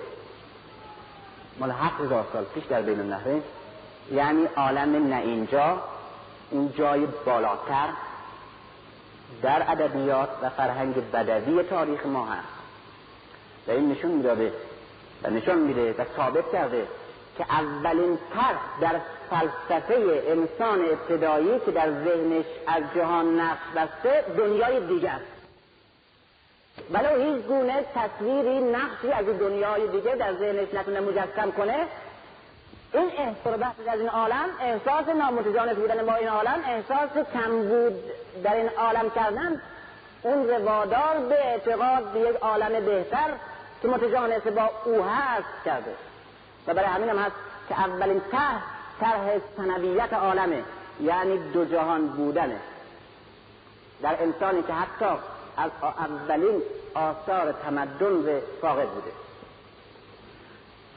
B: مال 7000 سال پیش در بین النهرین، یعنی عالم نه اینجا، اون جای بالاتر در ادبیات و فرهنگ بدوی تاریخ ما هست. و این نشون میده و نشون میده و ثابت کرده که اولین طرح در فلسفه انسان ابتدایی که در ذهنش از جهان نقش بسته دنیای دیگه است. ولو هیچ گونه تصویری نقشی از دنیای دیگه در ذهنش نتونه مجسم کنه، این احساس از این عالم، احساس نامتجانس بودن با این عالم، احساس کمبود در این عالم کردن، اون روادار به اعتقاد به یک عالم بهتر که متجانس با او هست کرده. و برای همین هم هست که اولین طرح ثنویت عالمه، یعنی دو جهان بودنه در انسانی که حتی از اولین آثار تمدن فاقد بوده.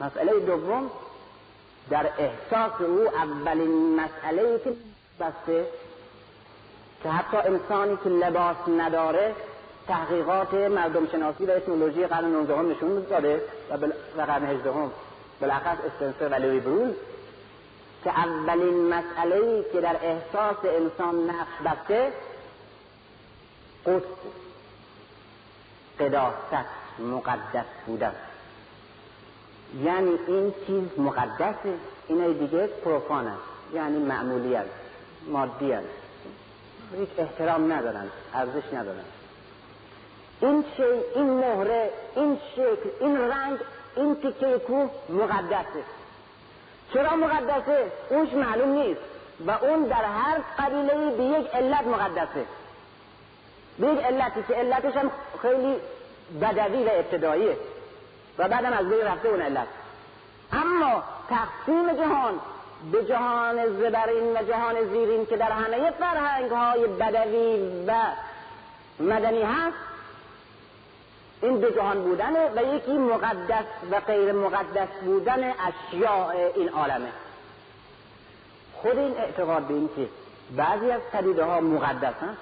B: مسئله دوم، در احساس او اولین مسئله‌ای که بسته که حتی انسانی که لباس نداره، تحقیقات مردم شناسی و اتنولوژی قرن 19 نشون داده و قرن 18 بالاخص استنسر و لوی برون، که اولین مسئله‌ای که در احساس انسان نقش بسته قدس، قداست، مقدس بودن. یعنی این چیز مقدسه، اینای دیگه پروفان است، یعنی معمولی است، مادی است، هیچ احترام ندارن، ارزش ندارن. این شی، این مهره، این شکل، این رنگ، این تیکه کوه مقدسه. چرا مقدسه؟ اونش معلوم نیست و اون در هر قبیله‌ای به یک علت مقدسه، به یک علتی که علتش هم خیلی بدوی و ابتداییه و بعدم از بین رفته اون علت. اما تقسیم جهان به جهان زبرین و جهان زیرین که در همه فرهنگ‌های بدوی و مدنی هست، این دو جهان بودنه و یکی مقدس و غیر مقدس بودن اشیاء این عالمه. خود این اعتقاد به این که بعضی از پدیده ها مقدسن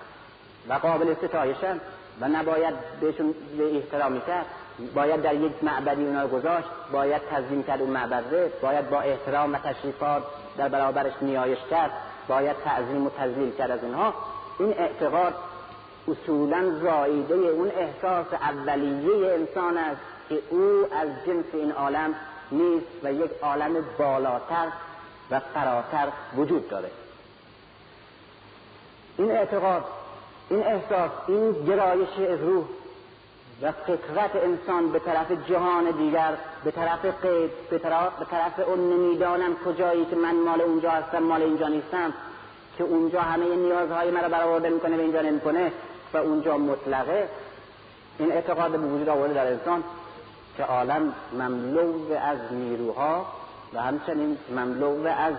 B: و قابل ستایشن و نباید بهشون احترامی کرد، باید در یک معبدی اونا گذاشت، باید تظلیم کرد اون معبده، باید با احترام و تشریفات در برابرش نیایش کرد، باید تعظیم و تذلیل کرد از اونها. این اعتقاد اصولاً زاییده اون احساس اولیه انسان است که او از جنس این عالم نیست و یک عالم بالاتر و فراتر وجود داره. این اعتقاد، این احساس، این گرایش روح و فطرت انسان به طرف جهان دیگر، به طرف غیب، به طرف اون نمیدانم کجایی که من مال اونجا هستم، مال اینجا نیستم، که اونجا همه نیازهای مرا برآورده میکنه و اینجا نمیکنه و اونجا مطلقه. این اعتقاد به وجود آورده در انسان که عالم مملو از نیروها و همچنین مملو از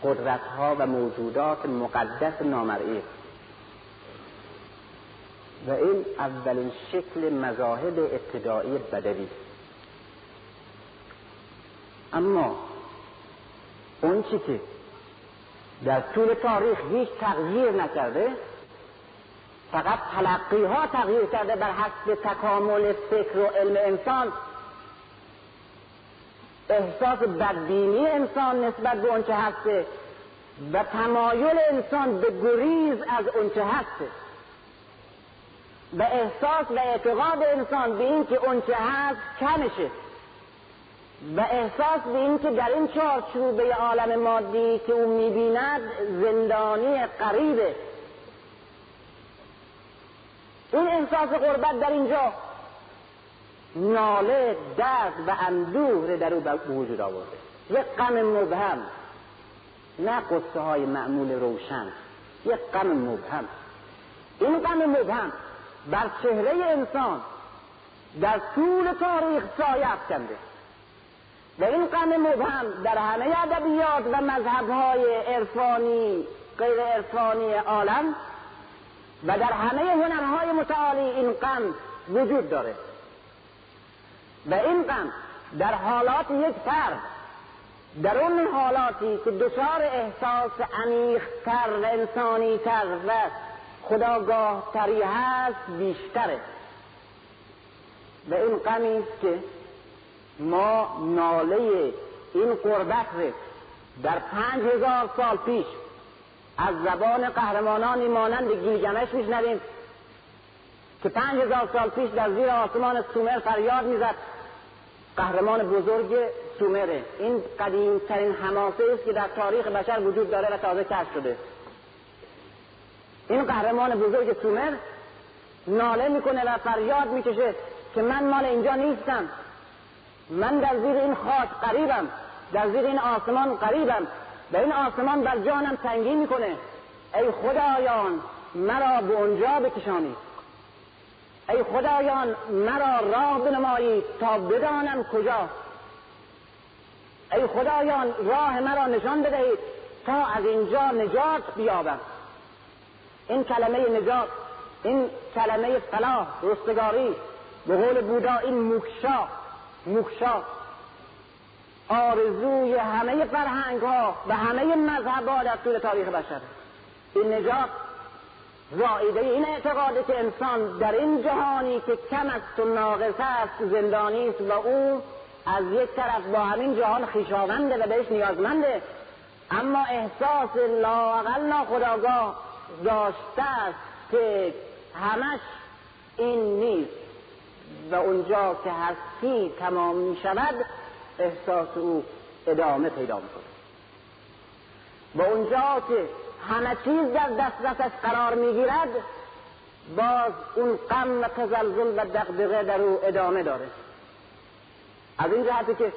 B: قدرتها و موجودات مقدس نامرئی. و این اولین شکل مذاهب ابتدایی بدوی. اما اون چی که در طول تاریخ هیچ تغییر نکرده، فقط تلقی ها تغییر کرده بر حسب تکامل فکر و علم انسان، احساس بدبینی انسان نسبت به اون چه هسته و تمایل انسان به گریز از اون چه هسته. و احساس و اعتقاد انسان به این که اون چه هست کمشه و احساس به این که در این چارچوبه عالم مادی که او میبیند زندانی غریبه. این احساس غربت در اینجا ناله، درد و اندوه در او به وجود آورده. یک غم مبهم، نه قصه های معمول روشن، یک غم مبهم. این غم مبهم بر چهره انسان در طول تاریخ سایه افکنده و این غم مبهم در همه ادبیات و مذهب‌های عرفانی غیر عرفانی عالم و در همه هنرهای متعالی این غم وجود داره و این غم در حالات یک فرد، در اون حالاتی که دچار احساس عمیق‌تر و انسانی‌تر و خودآگاه‌تری هست بیشتره و این غمی است که ما ناله این غربت رو در 5000 سال پیش از زبان قهرمانانی مانند گیلگمش میشنویم که 5000 سال پیش در زیر آسمان سومر فریاد میزد. قهرمان بزرگ سومره. این قدیمترین حماسه است که در تاریخ بشر وجود داره و تازه کشف شده. این قهرمان بزرگ سومر ناله میکنه و فریاد میکشه که من مال اینجا نیستم، من در زیر این خاک غریبم، در زیر این آسمان غریبم و این آسمان بر جانم تنگی میکنه. ای خدایان مرا به اونجا بکشانید، ای خدایان مرا راه بنمایید تا بدانم کجا، ای خدایان راه مرا نشان بدهید تا از اینجا نجات بیابم. این کلمه نجات، این کلمه فلاح، رستگاری، به قول بودا این موکشا آرزوی همه فرهنگ ها و همه مذهب ها در طول تاریخ بشر. این نجات زائیده این اعتقاده که انسان در این جهانی که کم است و ناقص است زندانی است و او از یک طرف با همین جهان خویشاونده و بهش نیازمنده، اما احساس لااقل ناخودآگاه داشته است که همش این نیست و اونجا که هستی تمام می شود احساس او ادامه پیدا می کنه و اونجا که همه چیز در دسترسش قرار می گیرد باز اون غم و تزلزل و دغدغه در او ادامه داره. از این جهتی که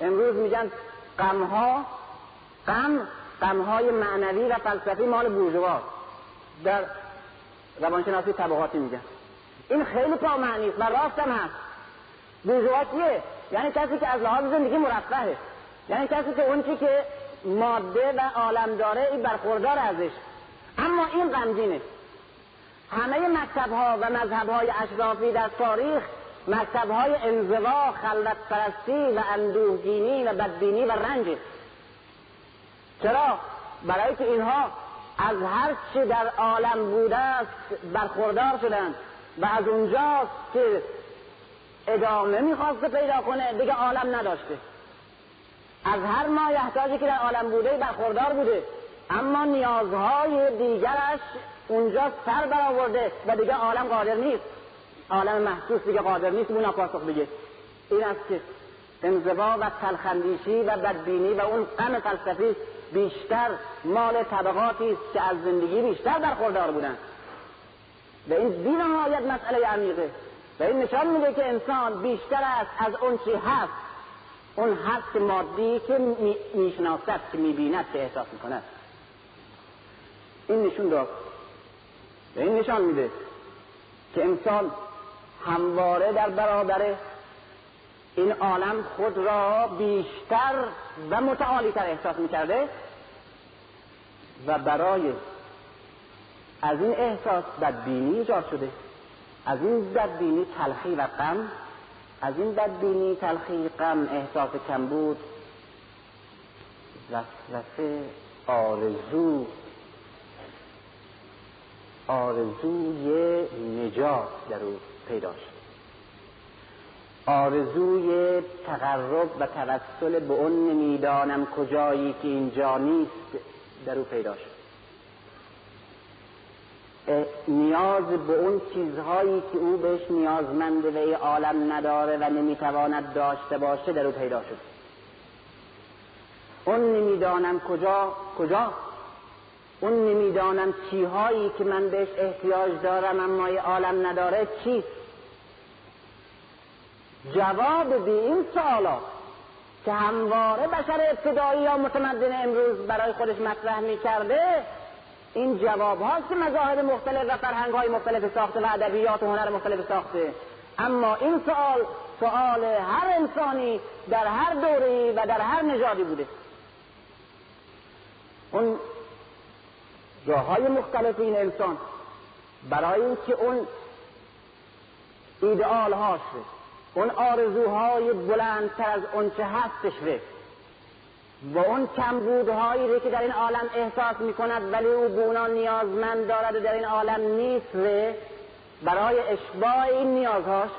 B: امروز میگن غمهای معنوی و فلسفی مال بورژوا، در روانشناسی طبقاتی میگن. این خیلی پامعنی است و راست هم هست. بورژوا کیه؟ یعنی کسی که از لحاظ زندگی مرفهه، یعنی کسی که اون چی که ماده و عالم داره این برخوردار ازش. اما این غمگینه. همه مکتب‌ها و مذهب‌های اشرافی در تاریخ مکتب‌های انزوا، خلوت پرستی و اندوهگینی و بدبینی و رنج. چرا؟ برای که اینها از هر چی در عالم بوده است برخوردار شدند و از اونجاست که ادامه میخواسته پیدا کنه دیگه عالم نداشته. از هر مایحتاجی که در عالم بوده برخوردار بوده، اما نیازهای دیگرش اونجا سر برآورده و دیگه عالم قادر نیست، عالم محسوس دیگه قادر نیست اون پاسخ بگه. این است که انزوا و تلخندیشی و بدبینی و اون غم فلسفی بیشتر مال طبقاتی است که از زندگی بیشتر برخوردار بودن و این بی‌نهایت مسئله عمیقه و این نشان میده که انسان بیشتر است از اون چی هست، اون هست مادی که میشناسد، که میبیند، که احساس میکند. این نشون داد و این نشان میده که انسان همواره در برابر این عالم خود را بیشتر و متعالی‌تر احساس میکرده و برای از این احساس بدبینی ایجاد شده، از این بدبینی تلخی و غم، از این بدبینی تلخی غم احساس کمبود، وسوسه، آرزوی نجات در او پیدا شد، آرزوی تقرب و توسل به اون نمیدانم کجایی که اینجا نیست در او پیدا شد. نیاز به اون چیزهایی که او بهش نیازمنده و این عالم نداره و نمیتواند داشته باشه در او پیدا شد. اون نمیدانم کجا اون نمیدانم چیهایی که من بهش احتیاج دارم اما این عالم نداره چیست؟ جواب به این سوالات که همواره بشر ابتدایی یا متمدن امروز برای خودش مطرح میکرده، این جواب هاست که مذاهب مختلف و فرهنگ های مختلف ساخته و ادبیات و هنر مختلف ساخته. اما این سوال هر انسانی در هر دوره‌ای و در هر نژادی بوده. اون جاهای مختلف این انسان برای اینکه اون ایدئال هاش اون آرزوهای بلندتر از اون چه هستش و اون کمبودهایی رو که در این عالم احساس میکند ولی او به اونا نیازمند دارد و در این عالم نیست، برای اشباع این نیازهاش،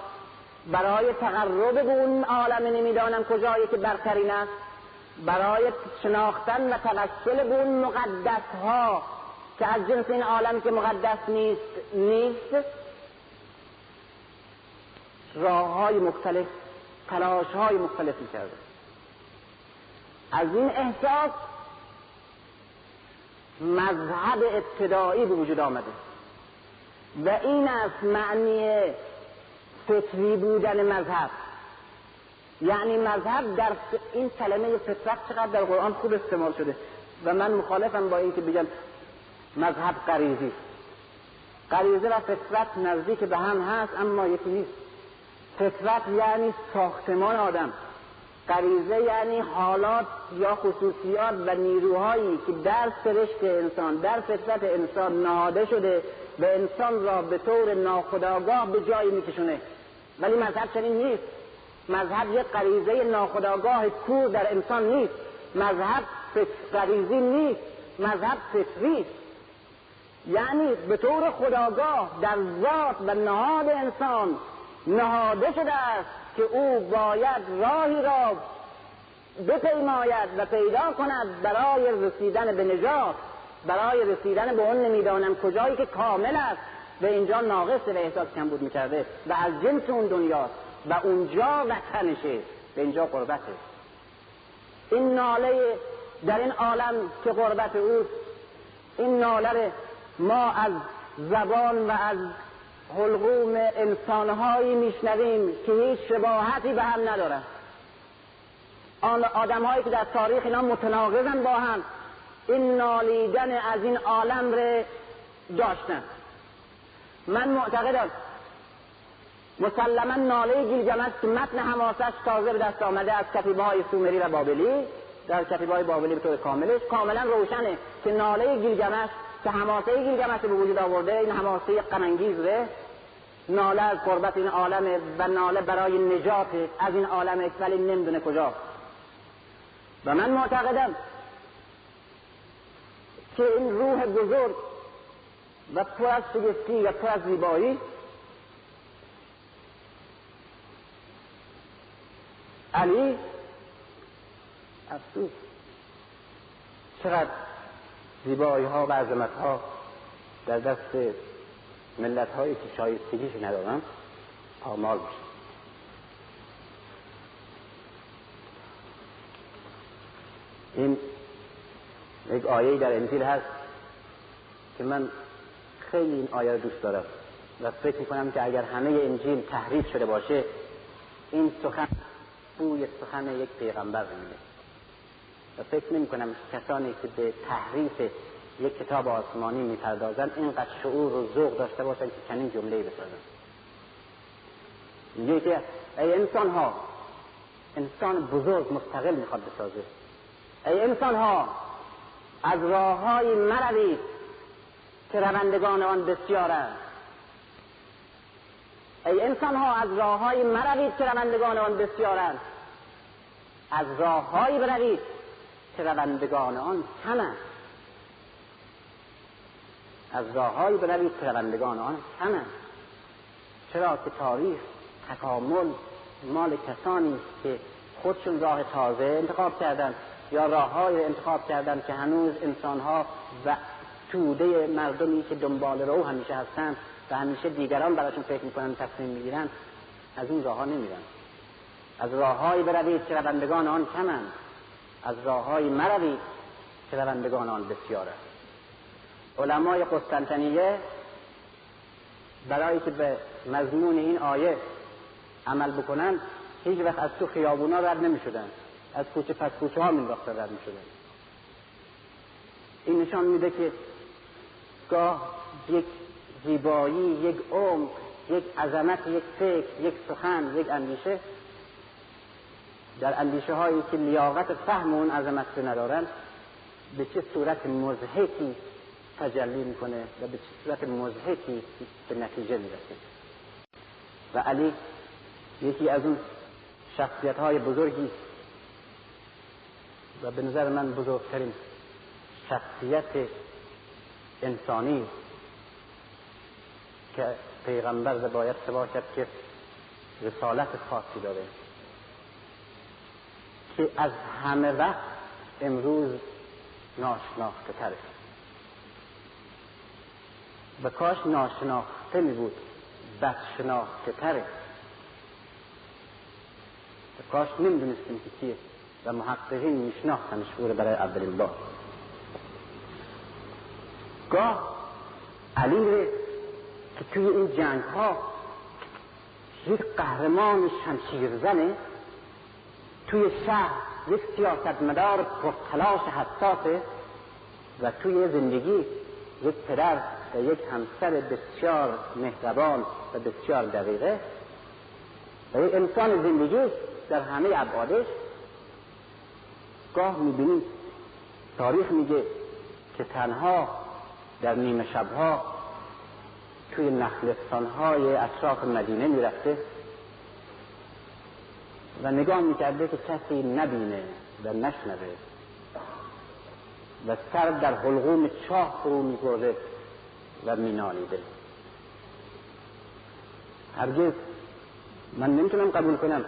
B: برای تقرب به اون عالم نمیدانم کجایی که برترین است، برای شناختن و توسل به اون مقدس ها که از جنس این عالم که مقدس نیست، راه های مختلف، تلاش های مختلفی کرده. از این احساس مذهب ابتدایی به وجود آمده و این است معنی فطری بودن مذهب. یعنی مذهب در این کلمه فطرت چقدر در قرآن خوب استعمال شده و من مخالفم با این که بگم مذهب غریزی. غریزه و فطرت نزدیک به هم هست اما یکی نیست. فطرت یعنی ساختمان آدم، غریزه یعنی حالات یا خصوصیات و نیروهایی که در سرشت انسان، در فطرت انسان نهاده شده و انسان را به طور ناخودآگاه به جایی میکشونه. ولی مذهب چنین نیست. مذهب یک غریزه ناخودآگاه کور در انسان نیست. مذهب غریزی نیست، مذهب فطری است. یعنی به طور خودآگاه در ذات و نهاد انسان نهاده شده است که او باید راهی را بپیماید و پیدا کند برای رسیدن به نجات، برای رسیدن به اون نمیدانم کجایی که کامل است و اینجا ناقص و احساس کمبود میکرده و از جنس اون دنیاست و اونجا وطنشه و اینجا قربته. این ناله در این عالم که قربت اوست، این ناله ما از زبان و از حلقوم انسانهایی میشنویم که هیچ شباهتی به هم ندارن. آن آدمهایی که در تاریخ اینا متناقضن با هم، این نالیدن از این عالم رو داشتن. من معتقدم مسلما ناله گیلگمش که متن حماسش تازه به دست آمده از کتیبه‌های سومری و بابلی، در کتیبه‌های بابلی به طور کاملش کاملا روشنه که ناله گیلگمش که حماسه گیلگمش به وجود آورده، این حماسه غم‌انگیزه، ناله از قربت این عالم و ناله برای نجات از این عالم ولی نمیدونه کجا. و من معتقدم که این روح بزرگ و پر از شگفتی و پر از زیبایی علی، افسوس چقدر زیبایی ها و عظمت ها در دست ملت هایی که شایستگیش ندارن پامال میشه. این یک آیه‌ای در انجیل هست که من خیلی این آیه رو دوست دارم و فکر میکنم که اگر همه انجیل تحریف شده باشه این سخن بوی سخن یک پیغمبر میده و فکر نمیکنم کسانی که به تحریف یک کتاب آسمانی میپردازن اینقدر شعور و ذوق داشته باشن که چنین جمله‌ای بسازن. میگه که ای انسان ها، انسان بزرگ مستقل میخواد بسازه، ای انسان ها از راه‌های مروید که روندگان آن بسیارند. ای انسان ها از راه‌های مروید که روندگان آن بسیارند. از راه‌هایی بروید که روندگان آن کمند. از راه‌هایی بروید که روندگان آن کمند. چرا که تاریخ تکامل مال کسانی است که خودشون راه تازه انتخاب کردن یا راه‌های انتخاب کردن که هنوز انسان‌ها و توده مردمی که دنبال رو همیشه هستن و همیشه دیگران براشون فکر میکنن تصمیم میگیرن، از این راه ها نمیرن. از راههایی بروید که روندگان آن کمند، از راههایی مروید که روندگان آن بسیاره. علمای قسطنطنیه برای که به مضمون این آیه عمل بکنن هیچ وقت از تو خیابونا رد نمی شدن، از کوچه پس کوچه ها من وقت رد می شدن. این نشان میده که گاه یک زیبایی، یک عمق، یک عظمت، یک فکر، یک سخن، یک اندیشه در اندیشه هایی که لیاقت فهم اون عظمت رو ندارن به چه صورت مضحکی تجلی میکنه و به چه صورت مضحکی به نتیجه میرسه. و علی یکی از اون شخصیت های بزرگی و به نظر من بزرگترین شخصیت انسانی که پیغمبر باید سبا کرد که رسالت خاصی داره که از همه وقت امروز ناشناخته تره و کاش ناشناخته می بود بد شناخته تره و کاش نمیدونستیم که کیه و محققین میشناختنش او برای اولین بار. گاه علی که توی این جنگ ها یک قهرمان شمشیر زنه، توی شهر یک سیاستمدار پرتلاش حساسه و توی زندگی یک پدر و یک همسر بسیار مهربان و بسیار دقیقه و یک انسان زندگی در همه ابعادش. گاه میبینیم تاریخ میگه که تنها در نیمه شبها توی نخلستانهای اطراف مدینه میرفته و نگاه میکرده که کسی نبینه و نشنوه و سر در حلقوم چاه فرو میبرده و مینالیده. هرگز من نمیتونم قبول کنم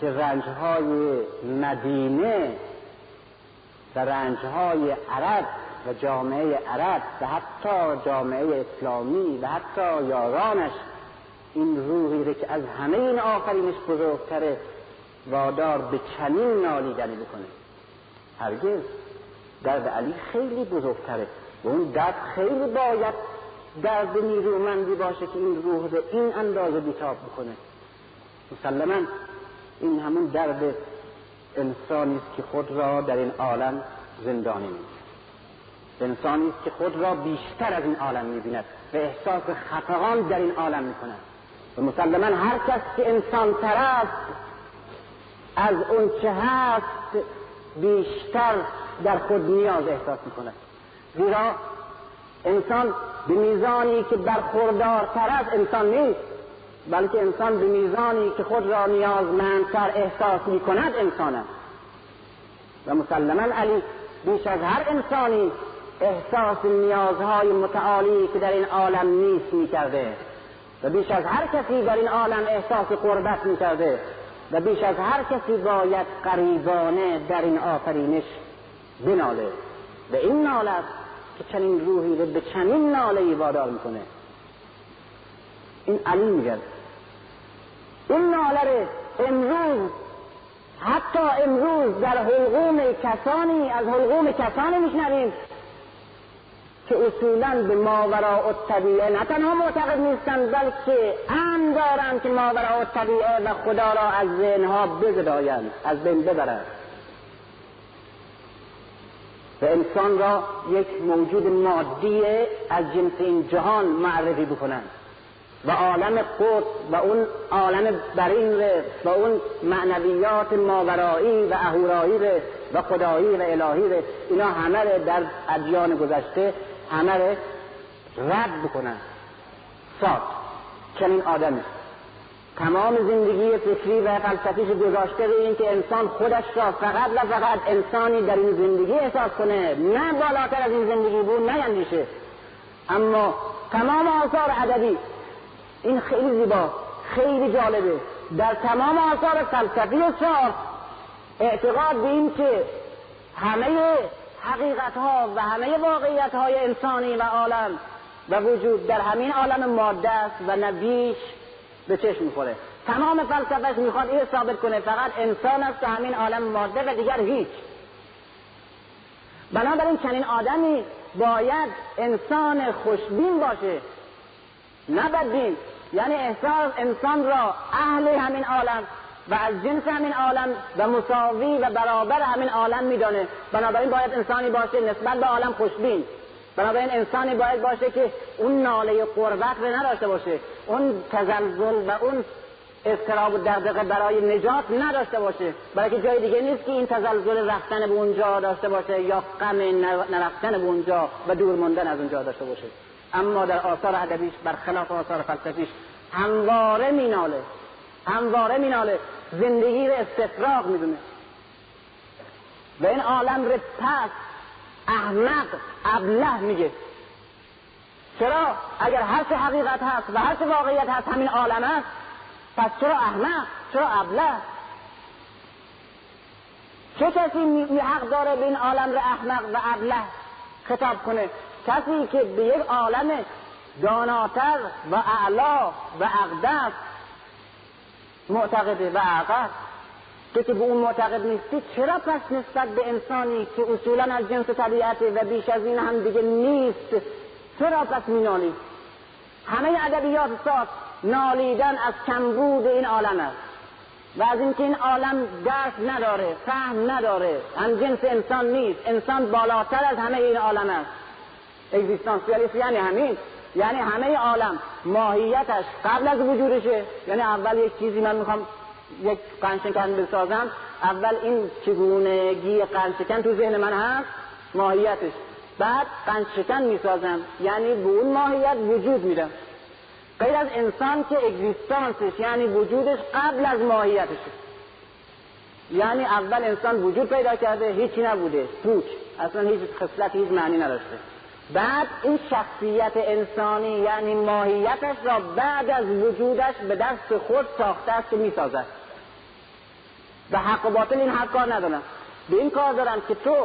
B: که رنجهای مدینه و رنجهای عرب و جامعه عرب و حتی جامعه اسلامی و حتی یارانش این روحی رو که از همه این آفرینش بزرگتره وادار به چنین نالیدنی بکنه. هرگز درد علی خیلی بزرگتره و اون درد خیلی باید درد نیرومندی باشه که این روح رو این اندازه بیتاب بکنه. مسلماً این همون درد انسانی است که خود را در این عالم زندانی می‌کند، انسانی است که خود را بیشتر از این عالم می‌بیند و احساس خفقان در این عالم می‌کند و مسلماً هر کس که انسان تر است از اون چه هست بیشتر در خود نیاز احساس می‌کند، زیرا انسان به میزانی که برخوردارتر از انسان نیست، بلکه انسان به میزانی که خود را نیازمندتر احساس می‌کند انسان است. و مسلماً علی بیش از هر انسانی احساس نیازهای متعالی که در این عالم نیست می‌کرده و بیش از هر کسی در این عالم احساس قربت می‌کرده و بیش از هر کسی باید قریبانه در این آفرینش بناله و این ناله است که چنین روحی رو به چنین ناله‌ای وادار می‌کنه. این علی میگه این ناله رو امروز حتی امروز در حلقوم کسانی از حلقوم کسانی میشنویم که اصولاً به ماوراء الطبیعه نه تنها معتقد نیستند بلکه امن دارند که ماوراء الطبیعه و خدا را از ذهنها بزدایند، از بین ببرند و انسان را یک موجود مادی از جنس این جهان معرفی بکنند و عالم قدس و اون عالم برین و اون معنویات ماورایی و اهورایی و خدایی و الهی اینا همه در ادیان گذشته همه رد بکنن. سات چنین آدمی تمام زندگی فکری و فلسفیش گذاشته به این که انسان خودش را فقط و فقط انسانی در این زندگی احساس کنه، نه بالاتر از این زندگی بود نه اندیشه. اما تمام آثار ادبی این خیلی زیبا خیلی جالبه، در تمام آثار فلسفی و شعر اعتقاد به این که همه حقیقت‌ها و همه واقعیت‌های انسانی و عالم و وجود در همین عالم ماده است و نه بیش به چشم می‌خوره. تمام فلسفه‌اش میخواد این ثابت کنه فقط انسان است و همین عالم ماده و دیگر هیچ. بنابراین چنین آدمی باید انسان خوشبین باشه، نه بدبین. یعنی انسان را اهل همین عالم و از جنس همین عالم و مساوی و برابر همین عالم میدانه. بنابراین باید انسانی باشه نسبت به عالم خوشبین. بنابراین انسانی باید باشه که اون ناله قربت رو نداشته باشه، اون تزلزل و اون اضطراب و دغدغه برای نجات نداشته باشه، برای که جای دیگه نیست که این تزلزل رفتن به اونجا داشته باشه یا غم نرفتن به اونجا و دور موندن از اونجا داشته باشه. اما در آثار ادبیش برخلاف آثار فلسفیش همواره میناله، زندگی رو استفراغ میدونه و این عالم رو پس احمق ابله میگه. چرا؟ اگر هر چه حقیقت هست و هر چه واقعیت هست همین عالم هست، پس چرا احمق؟ چرا ابله؟ چه کسی حق داره به این عالم رو احمق و ابله خطاب کنه؟ کسی که به یک عالم داناتر و اعلا و اقدس معتقده و اعقل. تو که به اون معتقد نیستی، چرا پس نسبت به انسانی که اصولا از جنس طبیعته و بیش از این هم دیگه نیست، چرا پس مینالی؟ همه ادبیات ساز نالیدن از کمبود این عالم است و از اینکه این عالم درک نداره، فهم نداره، هم جنس انسان نیست، انسان بالاتر از همه این عالم است. اگزیستانسیالیسم یعنی همین، یعنی همه عالم ماهیتش قبل از وجودشه. یعنی اول یک چیزی من میخوام یک قندشکن بسازم، اول این چگونگی قندشکن تو ذهن من هست، ماهیتش، بعد قندشکن میسازم، یعنی به اون ماهیت وجود میدم. غیر از انسان که اگزیستانسش یعنی وجودش قبل از ماهیتش، یعنی اول انسان وجود پیدا کرده، هیچی نبوده، پوچ، اصلا هیچ خصلت، هیچ معنی نداشته. بعد این شخصیت انسانی یعنی ماهیتش را بعد از وجودش به دست خود ساخته است که میسازد. و حق و باطل این حق کار ندارن، به این کار دارن که تو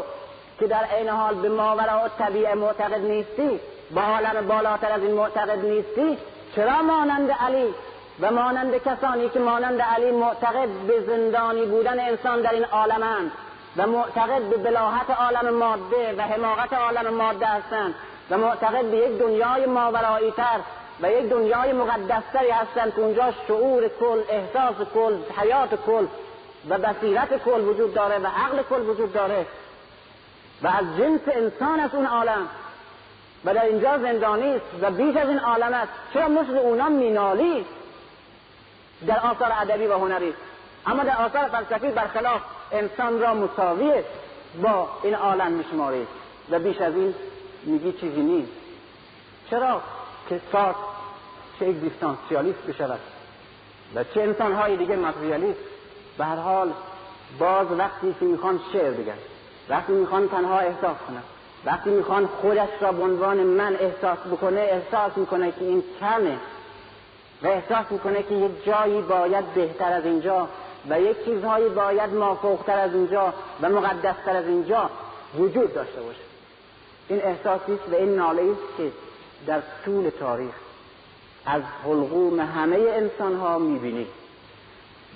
B: که در عین حال به ماوراء الطبیعه معتقد نیستی، با عالم بالاتر از این معتقد نیستی، چرا مانند علی و مانند کسانی که مانند علی معتقد به زندانی بودن انسان در این عالمند و معتقد به بلاهت عالم ماده و حماقت عالم ماده هستند و معتقد به یک دنیای ماورایی تر و یک دنیای مقدستری هستند که اونجا شعور کل، احساس کل، حیات کل و بصیرت کل وجود داره و عقل کل وجود داره و از جنس انسان از اون عالم و در اینجا زندانی است و بیش از این عالم است، چرا مثل اونا مینالی در آثار ادبی و هنری؟ اما در آثار فلسفی برخلاف انسان را مساوی با این عالم میشمارید و بیش از این میگی چیزی نیست. چرا که سارتر چه اگزیستانسیالیست بشود و چه انسانهای دیگه ماتریالیست، به هر حال باز وقتی که میخوان شعر بگن، وقتی میخوان تنها احساس کنن، وقتی میخوان خودش را به عنوان من احساس بکنه، احساس میکنه که این کمه و احساس میکنه که یک جایی باید بهتر از اینجا و یک چیزهایی باید مافوقتر از اینجا و مقدستر از اینجا وجود داشته باشه. این احساسی است و این ناله است که در طول تاریخ از حلقوم همه انسانها میبینید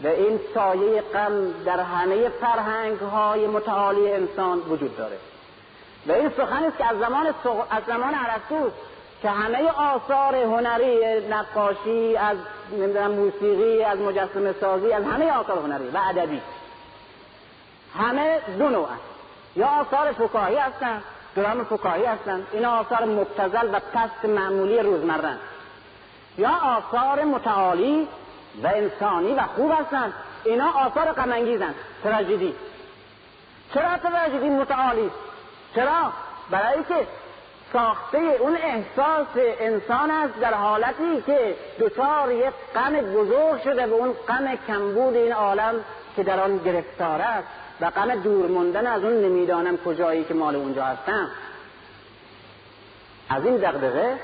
B: و این سایه غم در همه فرهنگ‌های متعالی انسان وجود داره و این سخن است که از زمان ارسطو که همه آثار هنری، نقاشی، از موسیقی، از مجسمه سازی، از همه آثار هنری و ادبی، همه دو نوع هست. یا آثار فکاهی هستند، درام فکاهی هستند، این آثار مبتذل و پست معمولی روزمره، یا آثار متعالی و انسانی و خوب هستند، اینا آثار غم انگیزند، تراژدی. چرا تراژدی متعالی؟ چرا؟ برای که ساخته اون احساس انسان است در حالتی که دچار یک غم بزرگ شده و اون غم کمبود این عالم که در آن گرفتار است و غم دور موندن از اون نمیدانم کجایی که مال اونجا هستم. از این دغدغه،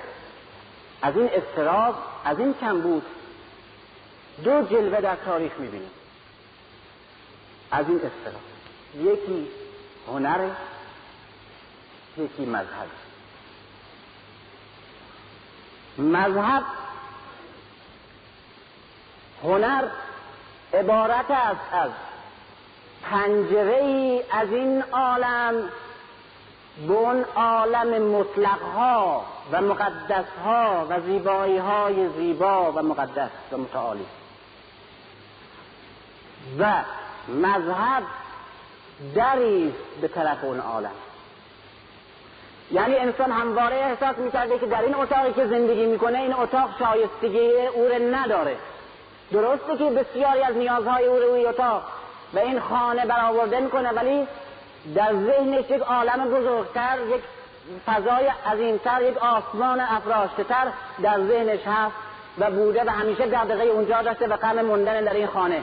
B: از این اضطراب، از این کمبود دو جلوه در تاریخ میبینیم. از این اضطراب یکی هنر یکی مذهب. مذهب، هنر عبارت است از پنجره‌ای از این عالم به اون عالم مطلق‌ها و مقدس‌ها و زیبایی‌های زیبا و مقدس و متعالی. و مذهب دری است به طرف اون عالم. یعنی انسان همواره احساس می‌کرده که در این اتاقی که زندگی می‌کنه این اتاق شایستگی او را نداره. درسته که بسیاری از نیازهای او روی اتاق و این خانه برآورده می‌کنه، ولی در ذهنش یک عالم بزرگتر، یک فضای عظیمتر، یک آسمان افراشته‌تر در ذهنش هست و بوده و همیشه دغدغه اونجا داشته و غم موندن در این خانه.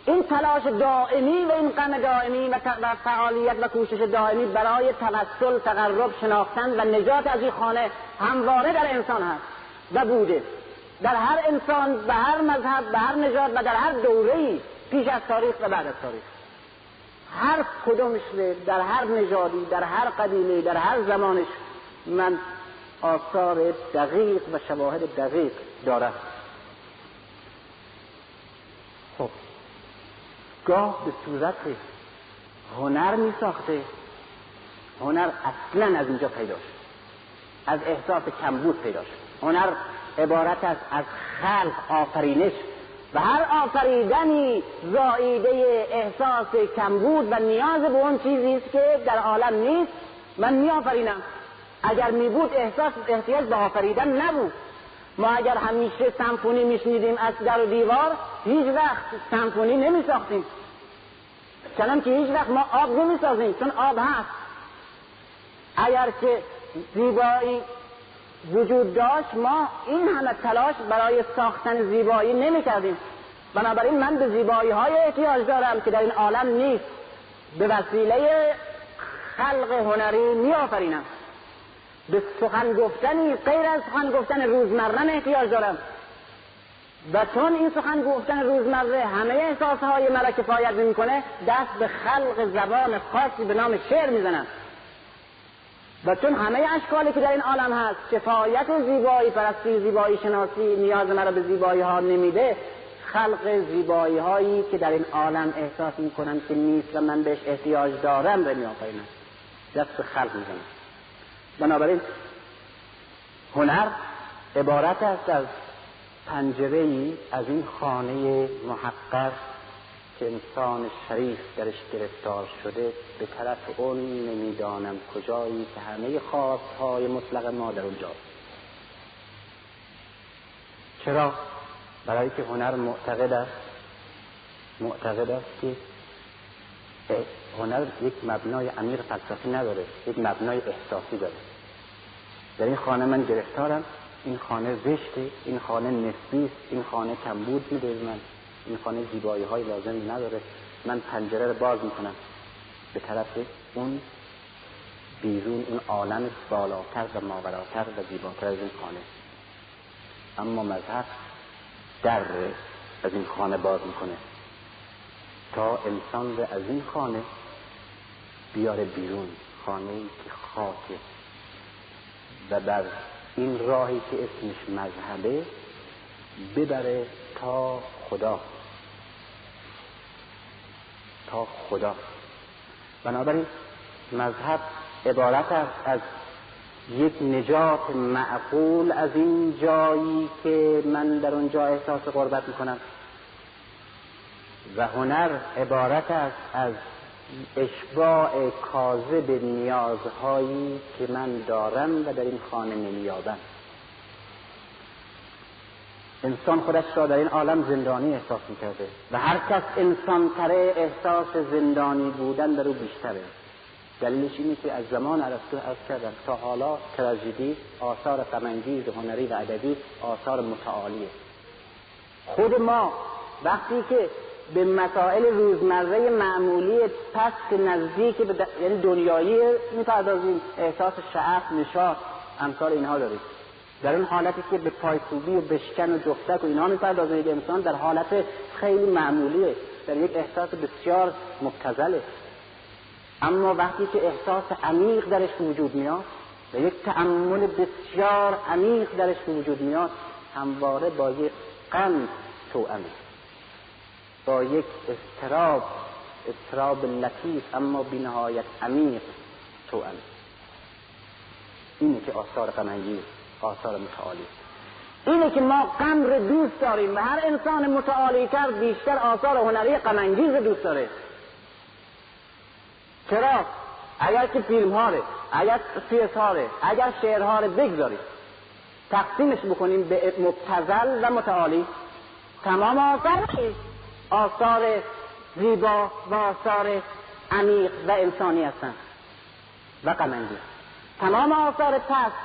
B: این تلاش دائمی و این غم دائمی و فعالیت و کوشش دائمی برای توسل، تقرب، شناختن و نجات از این خانه همواره در انسان هست و بوده. در هر انسان، به هر مذهب، به هر نژاد و در هر دوره‌ای پیش از تاریخ و بعد از تاریخ، هر کدومش در هر نژادی، در هر قبیله، در هر زمانش من آثار دقیق و شواهد دقیق دارم. خب گاه به صورت هنر می ساخته. هنر اصلا از اینجا پیدا شد، از احساس کمبود پیدا شد. هنر عبارت است از خلق، آفرینش، و هر آفریدنی زائیده احساس کمبود و نیاز به اون چیزی است که در عالم نیست. من می آفرینم. اگر می بود احتیاج به آفریدن نبود. ما اگر همیشه سمفونی می شنیدیم از در و دیوار، هیچ وقت سمفونی نمی ساختیم. چنان که هیچ وقت ما آب نمی سازیم، چون آب هست. اگر که زیبایی وجود داشت، ما این همه تلاش برای ساختن زیبایی نمی کردیم. بنابراین من به زیبایی های احتیاج دارم که در این عالم نیست. به وسیله خلق هنری می آفرینم. به سخن گفتنی غیر از سخن گفتن روزمره احتیاج دارم، و چون این سخن گفتن روزمره همه احساسهای مرا کفایت نمی‌کنه، دست به خلق زبان خاصی به نام شعر میزنم. و چون همه اشکالی که در این عالم هست کفایت زیبایی پرستی، زیبایی شناسی نیاز مرا به زیبایی ها نمیده، خلق زیبایی هایی که در این عالم احساس میکنم که نیست و من بهش احتیاج دارم رو میآفرینم، دست به خلق میزنم. بنابراین هنر عبارت است از پنجره‌ای از این خانه محقر که انسان شریف درش گرفتار شده به طرف اون نمیدانم کجایی که همه خواستهای مطلق ما در اونجا. چرا؟ برای که هنر معتقد است که هنر یک مبنای عمیق فلسفی نداره، یک مبنای احساسی داره. در این خانه من گرفتارم، این خانه زشته، این خانه نسبی است، این خانه کمبود میده من، این خانه زیبایی های لازم نداره. من پنجره رو باز میکنم به طرف اون بیرون، اون عالم بالاتر و ماوراتر و زیباتر از این خانه. اما مذهب در از این خانه باز میکنه تا انسان رو از این خانه بیاره بیرون، خانه‌ای که خاکه، و بر این راهی که اسمش مذهبه ببره تا خدا. بنابراین مذهب عبارت است از یک نجات معقول از این جایی که من در اونجا احساس غربت میکنم، و هنر عبارت است از اشباع کاذب نیازهایی که من دارم و در این خانه نمیابم. انسان خودش را در این عالم زندانی احساس میکرده و هر کس انسان تره احساس زندانی بودن در او بیشتره. دلیلش اینه که از زمان ارسطو عرض کردم تا حالا تراژدی، آثار غم‌انگیز هنری و ادبی آثار متعالیه. خود ما وقتی که به مسائل روزمره معمولی پست نزدیک یعنی دنیایی میپردازیم، احساس شعف، نشاط، امثال اینها داریم. در اون حالتی که به پایکوبی و بشکن و جفتک و اینها میپردازه که انسان در حالت خیلی معمولیه، در یک احساس بسیار مبتذله. اما وقتی که احساس عمیق درش وجود میاد و یک تأمل بسیار عمیق درش وجود میاد، همواره با یک غم توأمه، با یک اضطراب لطیف اما بی نهایت عمیق توأمه. اینه که آثار غم انگیز، آثار متعالی، اینه که ما غم رو دوست داریم و هر انسان متعالی تر بیشتر آثار هنری غم انگیز رو دوست داره. چرا؟ اگر که فیلم ها رو، اگر پیس ها رو، اگر شعرها رو بگذاریم تقسیمش بکنیم به مبتذل و متعالی، تمام آثار زیبا و آثار عمیق و انسانی هستند و غم انگیز. تمام آثار پست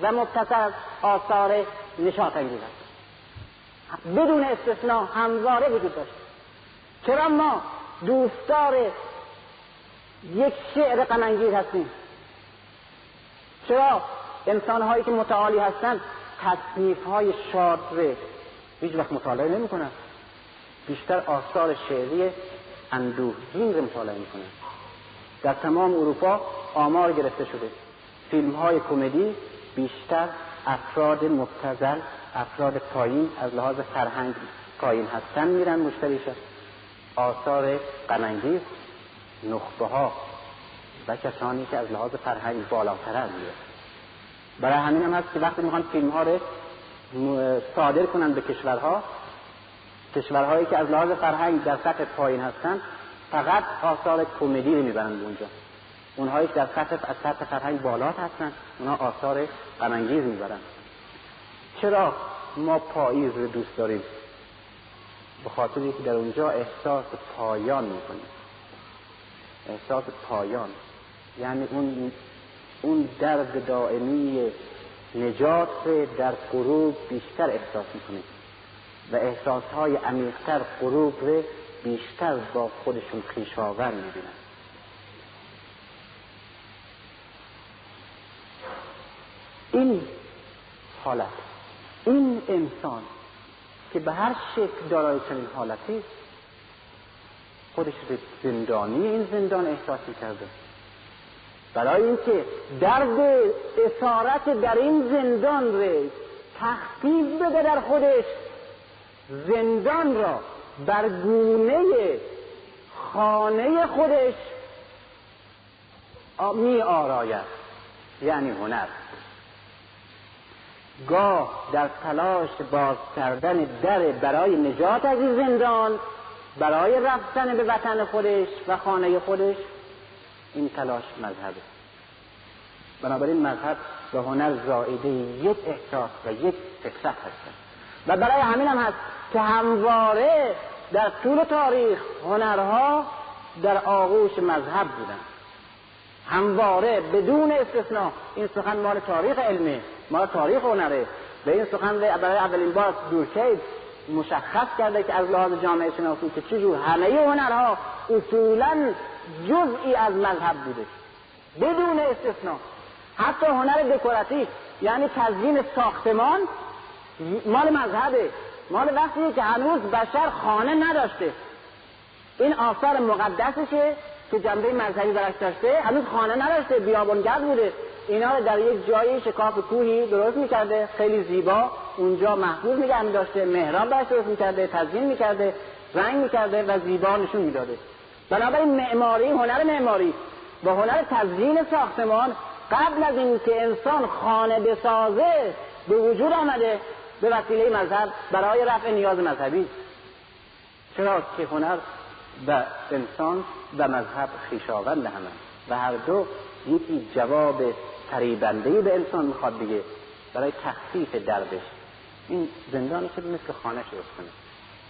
B: و مبتذل آثار نشاط انگیز هست، بدون استثناء همواره وجود داشت. چرا ما دوستدار یک شعر غم انگیز هستیم؟ چرا انسان‌هایی که متعالی هستند تصنیف‌های شاد رو هیچ وقت مطالعه نمی‌کنند، بیشتر آثار شعری اندوهگین رو مطالعه می‌کنند؟ در تمام اروپا آمار گرفته شده فیلم‌های کمدی بیشتر افراد مبتذل، افراد پایین از لحاظ فرهنگ پایین هستن میرن مشتریشن. آثار غم انگیز نخبه‌ها و کسانی که از لحاظ فرهنگ بالاتر میرن. برای همین هم هست که وقتی میخوان فیلم‌ها رو صادر کنن به کشورهایی که از لحاظ فرهنگ در سطح پایین هستن، فقط آثار کمدی رو میبرن به اونجا. اونهایی که در سطح فرهنگ بالات هستن، اونها آثار غم انگیز میبرن. چرا ما پاییز رو دوست داریم؟ به خاطری که در اونجا احساس پایان میکنیم. احساس پایان یعنی اون درد دائمی نجات در غروب بیشتر احساس میکنیم و احساسهای عمیق‌تر غروب رو بیشتر با خودشون خویشاور میبینن. این حالت، این انسان که به هر شکل دارای چنین حالتی، خودش رو زندانی این زندان احساس میکرده. برای اینکه درد اسارت در این زندان رو تخفیف بده در خودش، زندان را بر گونه خانه خودش می آراید، یعنی هنر. گاه در تلاش باز کردن در برای نجات از این زندان، برای رفتن به وطن خودش و خانه خودش، این تلاش مذهبه. بنابراین مذهب و هنر زائده یک احساس و یک فکرت هستند و برای همین هم هست که همواره در طول تاریخ هنرها در آغوش مذهب بودن، همواره بدون استثناء. این سخن مال تاریخ علمه، مال تاریخ هنره و این سخن برای اولین بار دورکید مشخص کرده که از لحاظ جامعه شناسی که چجور همه هنرها اصولاً جزئی از مذهب بوده بدون استثناء. حتی هنر دکوراتیو یعنی تزیین ساختمان مال مذهبه، مال وقتی که هنوز بشر خانه نداشته. این آثار مقدسشه که جنبه مذهبی براش داشته، هنوز خانه نداشته، بیابانگرد بوده. اینا رو در یک جایی شکاف کوهی درست میکرده، خیلی زیبا اونجا محفوظ نگه می‌داشته، محراب براش درست میکرده، تزیین میکرده، رنگ میکرده و زیبا نشون میداده. بنابراین معماری، هنر معماری و هنر تزیین ساختمان قبل از این که انسان خانه بسازه به وجود آمده به وسیله مذهب برای رفع نیاز مذهبی. چرا که هنر و انسان و مذهب خویشاوند همه و هر دو یکی جواب فریبنده‌ای به انسان میخواد بگه برای تخفیف دردش. این زندانی که مثل خانه درست کنه،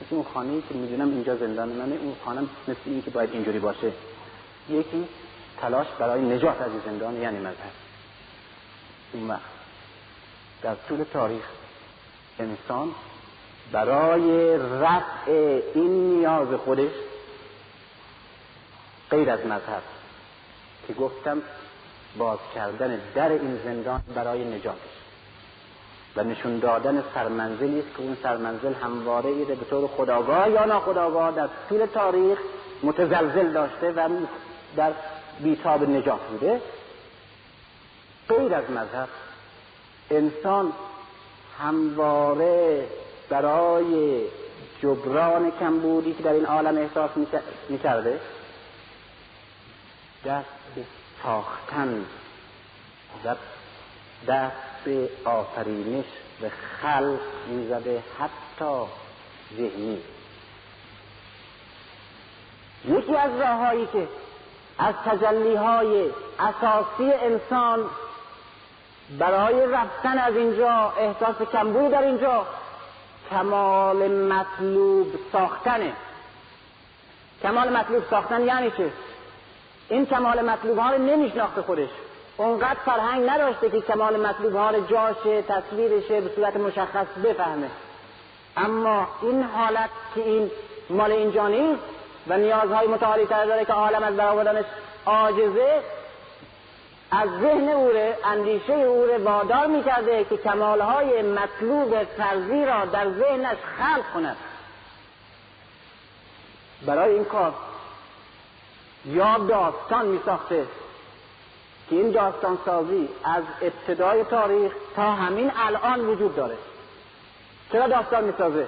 B: مثل اون خانه‌ای که میدونم اینجا زندان منه، اون خانه مثل این که باید اینجوری باشه. یکی تلاش برای نجات از این زندان یعنی مذهب. این وقت در طول تاریخ انسان برای رفع این نیاز خودش غیر از مذهب که گفتم باز کردن در این زندان برای نجاتش و نشون دادن سرمنزلی است که اون سرمنزل همواره ایده به طور خودآگاه یا ناخودآگاه در طول تاریخ متزلزل داشته و در بیتاب نجات بوده، غیر از مذهب انسان همواره برای جبران کمبودی که در این عالم احساس می‌کرده دست به ساختن و دست به آفرینش و خلق می‌زده، حتی ذهنی. یکی از راه‌هایی که از تجلی‌های اساسی انسان برای رفتن از اینجا، احساس کمبود در اینجا، کمال مطلوب ساختنه. کمال مطلوب ساختن یعنی چه؟ این کمال مطلوب ها رو نمیشناخته خودش، اونقدر فرهنگ نداشته که کمال مطلوب ها رو جاشه، تصویرشه، به صورت مشخص بفهمه. اما این حالت که این مال اینجا نیست و نیازهای متعالی تر داره که عالم از برآوردنش عاجزه، از ذهن اوره، اندیشه اوره وادار میکرده که کمالهای مطلوب فرضی را در ذهنش خلق کند. برای این کار یا داستان میساخته که این داستان سازی از ابتدای تاریخ تا همین الان وجود داره. چرا داستان میسازه؟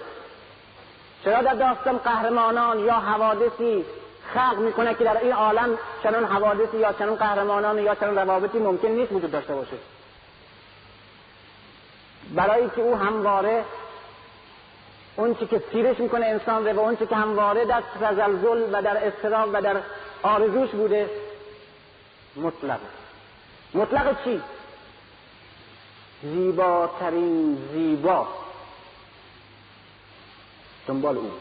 B: چرا در داستان قهرمانان یا حوادثی خلق میکنه که در این عالم چنان حوادثی یا چنان قهرمانان یا چنان روابطی ممکن نیست وجود داشته باشه؟ برای که او همواره اون چی که سیرش میکنه انسان و اون چی که همواره در تزلزل و در اضطراب و در آرزوش بوده مطلق. مطلق چی؟ زیباترین زیبا دنبال اون،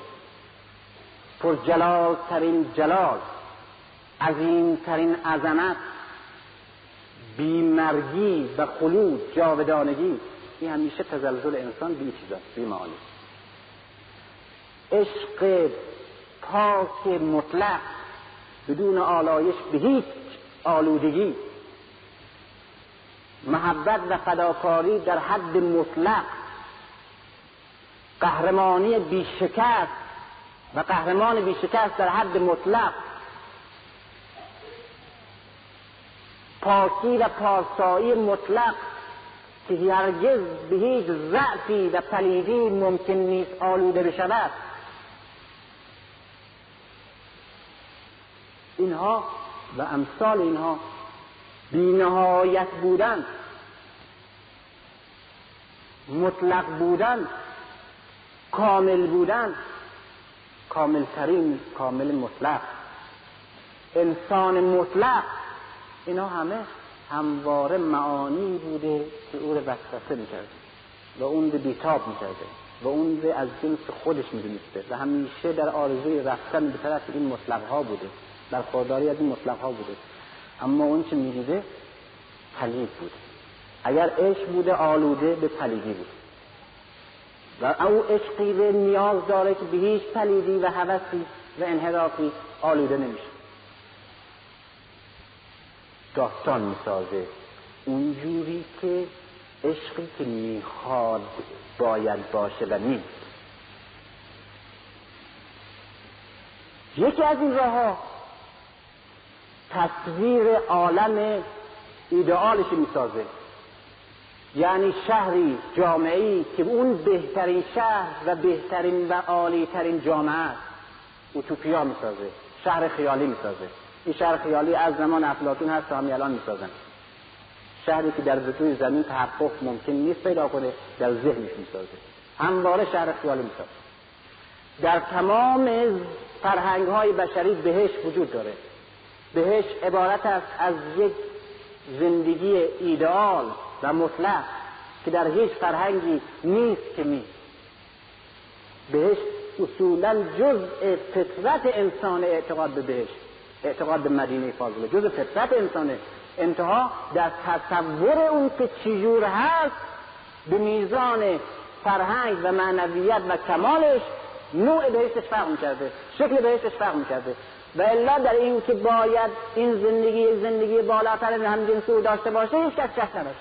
B: پر جلال ترین جلال، عظیم ترین عظمت، بیمرگی و خلود، جاودانگی. این همیشه تزلزل انسان بی چیزاست، بی معانی. عشق پاک مطلق بدون آلایش به هیچ آلودگی، محبت و فداکاری در حد مطلق، قهرمانی بی شکست و قهرمان بی شکست در حد مطلق، پاکی و پارسایی مطلق که هرگز به هیچ ضعفی و پلیدی ممکن نیست آلوده بشود. اینها و امثال اینها بی نهایت بودن، مطلق بودن، کامل بودن، کاملترین کامل مطلق، انسان مطلق، اینا همه همواره معانی بوده که او رو وسوسه میکرده و اون رو بیتاب میکرده و اون رو از جنس خودش میدونسته و همیشه در آرزوی رفتن به طرف این مطلق ها بوده، در خودداری از این مطلق ها بوده. اما اون چه میدیده پلید بوده. اگر عشق بوده آلوده به پلیدی بود و او عشقی به نیاز داره که به هیچ پلیدی و هوسی و انحرافی آلوده نمیشه. داستان میسازه اونجوری که عشقی که میخواد باید باشه و نیست. یکی از این راه‌ها تصویر عالم ایدئالش میسازه، یعنی شهری، جامعه‌ای که اون بهترین شهر و بهترین و عالی‌ترین جامعه است، اوتوپیا میسازه، شهر خیالی میسازه. این شهر خیالی از زمان افلاطون هست تا همین الان میسازن. شهری که در روی زمین تحقق ممکن نیست پیدا کنه، در ذهنش میسازه. همواره شهر خیالی میسازه. در تمام فرهنگ‌های بشری بهشت وجود داره. بهشت عبارت است از یک زندگی ایدئال و مطلق که در هیچ فرهنگی نیست که نیست. بهشت اصولاً جزء فطرت انسان، اعتقاد به بهشت، اعتقاد به مدینه فاضله جزء فطرت انسانه. انتها در تصور اون که چجور هست به میزان فرهنگ و معنویت و کمالش نوع بهشتش فرق می‌کرده، شکل بهشتش فرق می‌کرده. و الا در این که باید این زندگی بالاتر هم جنس او داشته باشه هیچ کس شک نداشت.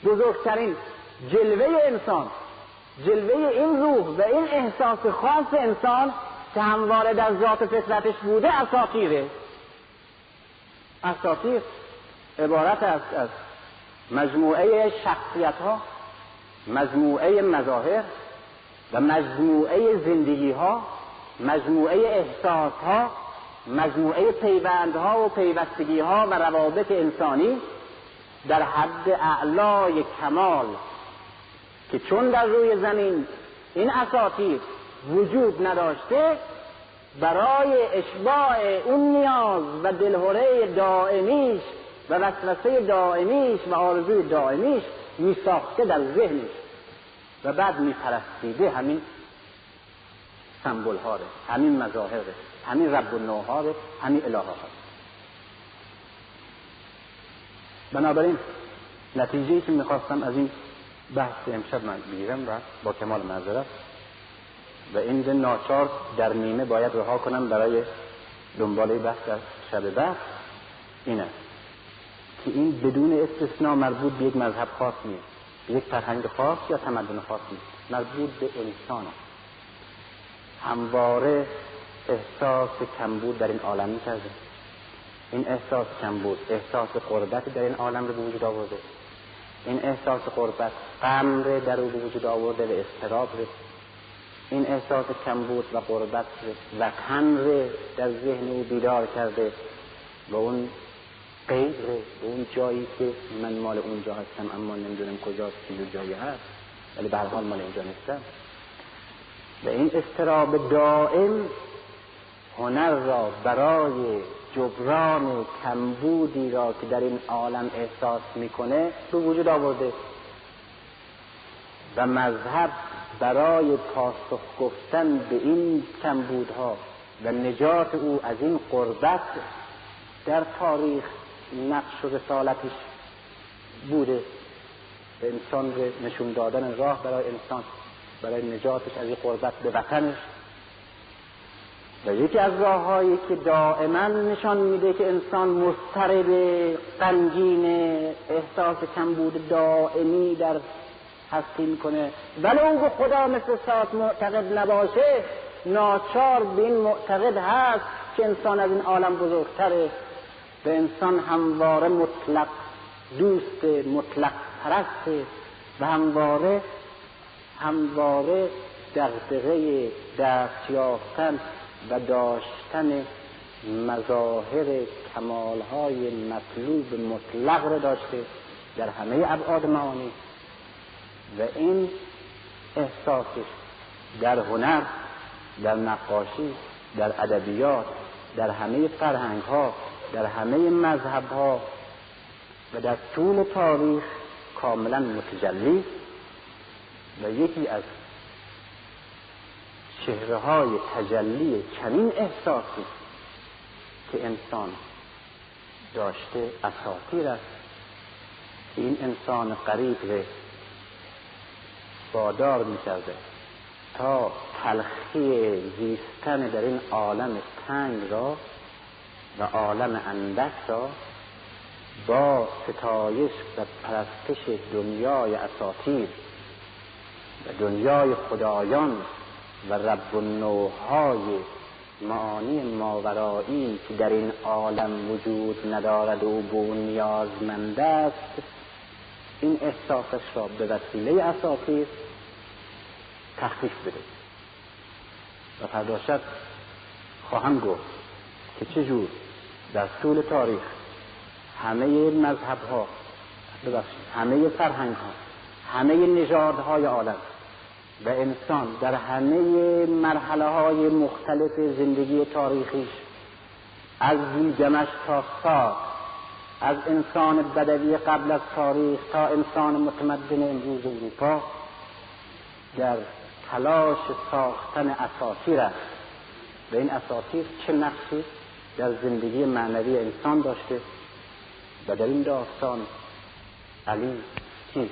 B: بزرگترین جلوه انسان، جلوه این روح و این احساس خاص انسان که همواره در ذات فطرتش بوده اساطیره. اساطیر عبارت است از مجموعه شخصیت ها، مجموعه مظاهر و مجموعه زندگی ها، مجموعه احساس ها، مجموعه پیوند ها و پیوستگی ها و روابط انسانی در حد اعلای کمال که چون در روی زمین این اساطیر وجود نداشته، برای اشباع اون نیاز و دلهره دائمیش و وسوسه دائمیش و آرزوی دائمیش می ساخته در ذهنش و بعد می پرستیده همین سمبول ها ره، همین مظاهر ره، همین رب النوع ها ره، همین اله ها ره. بنابراین نتیجه‌ای که میخواستم از این بحث امشب من بگیرم و با کمال معذرت و این ناچار در نیمه باید رها کنم برای دنباله بحث در شب بحث، این است که این بدون استثناء مربوط به یک مذهب خاص نیست، به یک فرهنگ خاص یا تمدن خاص نیست، مربوط به انسان است. همواره احساس کمبود در این عالم می‌کرده. این احساس کمبود احساس غربت در این عالم رو به وجود آورده. این احساس غربت غم رو در او به وجود آورده و اضطراب رو. این احساس کمبود و غربت و تن رو در ذهن او بیدار کرده و اون غیر رو، اون جایی که من مال اونجا هستم اما نمیدونم کجاست که جایی هست، ولی به هر حال مال اینجا نیستم. و این اضطراب دائم هنر را برای جبران کمبودی را که در این عالم احساس میکنه به وجود آورده و مذهب برای پاسخ گفتن به این کمبودها و نجات او از این غربت در تاریخ نقش و رسالتش بوده، به انسان نشون دادن راه برای انسان برای نجاتش از این غربت به وطنش. و یکی از راه‌هایی که دائما نشان میده که انسان مضطرب غمگین احساس کمبود دائمی در هستی میکنه، ولی اون به خدا مثل ساعت معتقد نباشه، ناچار به این معتقد هست که انسان از این عالم بزرگتره و انسان همواره مطلق دوست مطلق پرسته و همواره دغدغه دست یافتن و داشتن مظاهر کمالهای مطلوب مطلق را داشته در همه ابعاد معانی و این احساسش در هنر، در نقاشی، در ادبیات، در همه فرهنگ ها، در همه مذهب ها و در طول تاریخ کاملا متجلی و یکی از چهره‌های تجلی چنین احساسی که انسان داشته اساطیر است. این انسان غریب را وادار می‌کرده تا تلخی زیستن در این عالم تنگ را و عالم اندک را با ستایش و پرستش دنیای اساطیر و دنیای خدایان و رب النوع‌های معانی ماورایی که در این عالم وجود ندارد و به اون نیازمند است، این احساسش را به وسیله اساطیر تخفیف بده. و فردا شب خواهم گفت که چجور در طول تاریخ همه مذهب‌ها، همه فرهنگ‌ها، همه نژادهای عالم و انسان در همه مرحله‌های مختلف زندگی تاریخیش، از گیلگمش تا سار، از انسان بدوی قبل از تاریخ تا انسان متمدن امروز اروپا، در تلاش ساختن اساطیر است و این اساطیر چه نقشی در زندگی معنوی انسان داشته و در این داستان علی کیست؟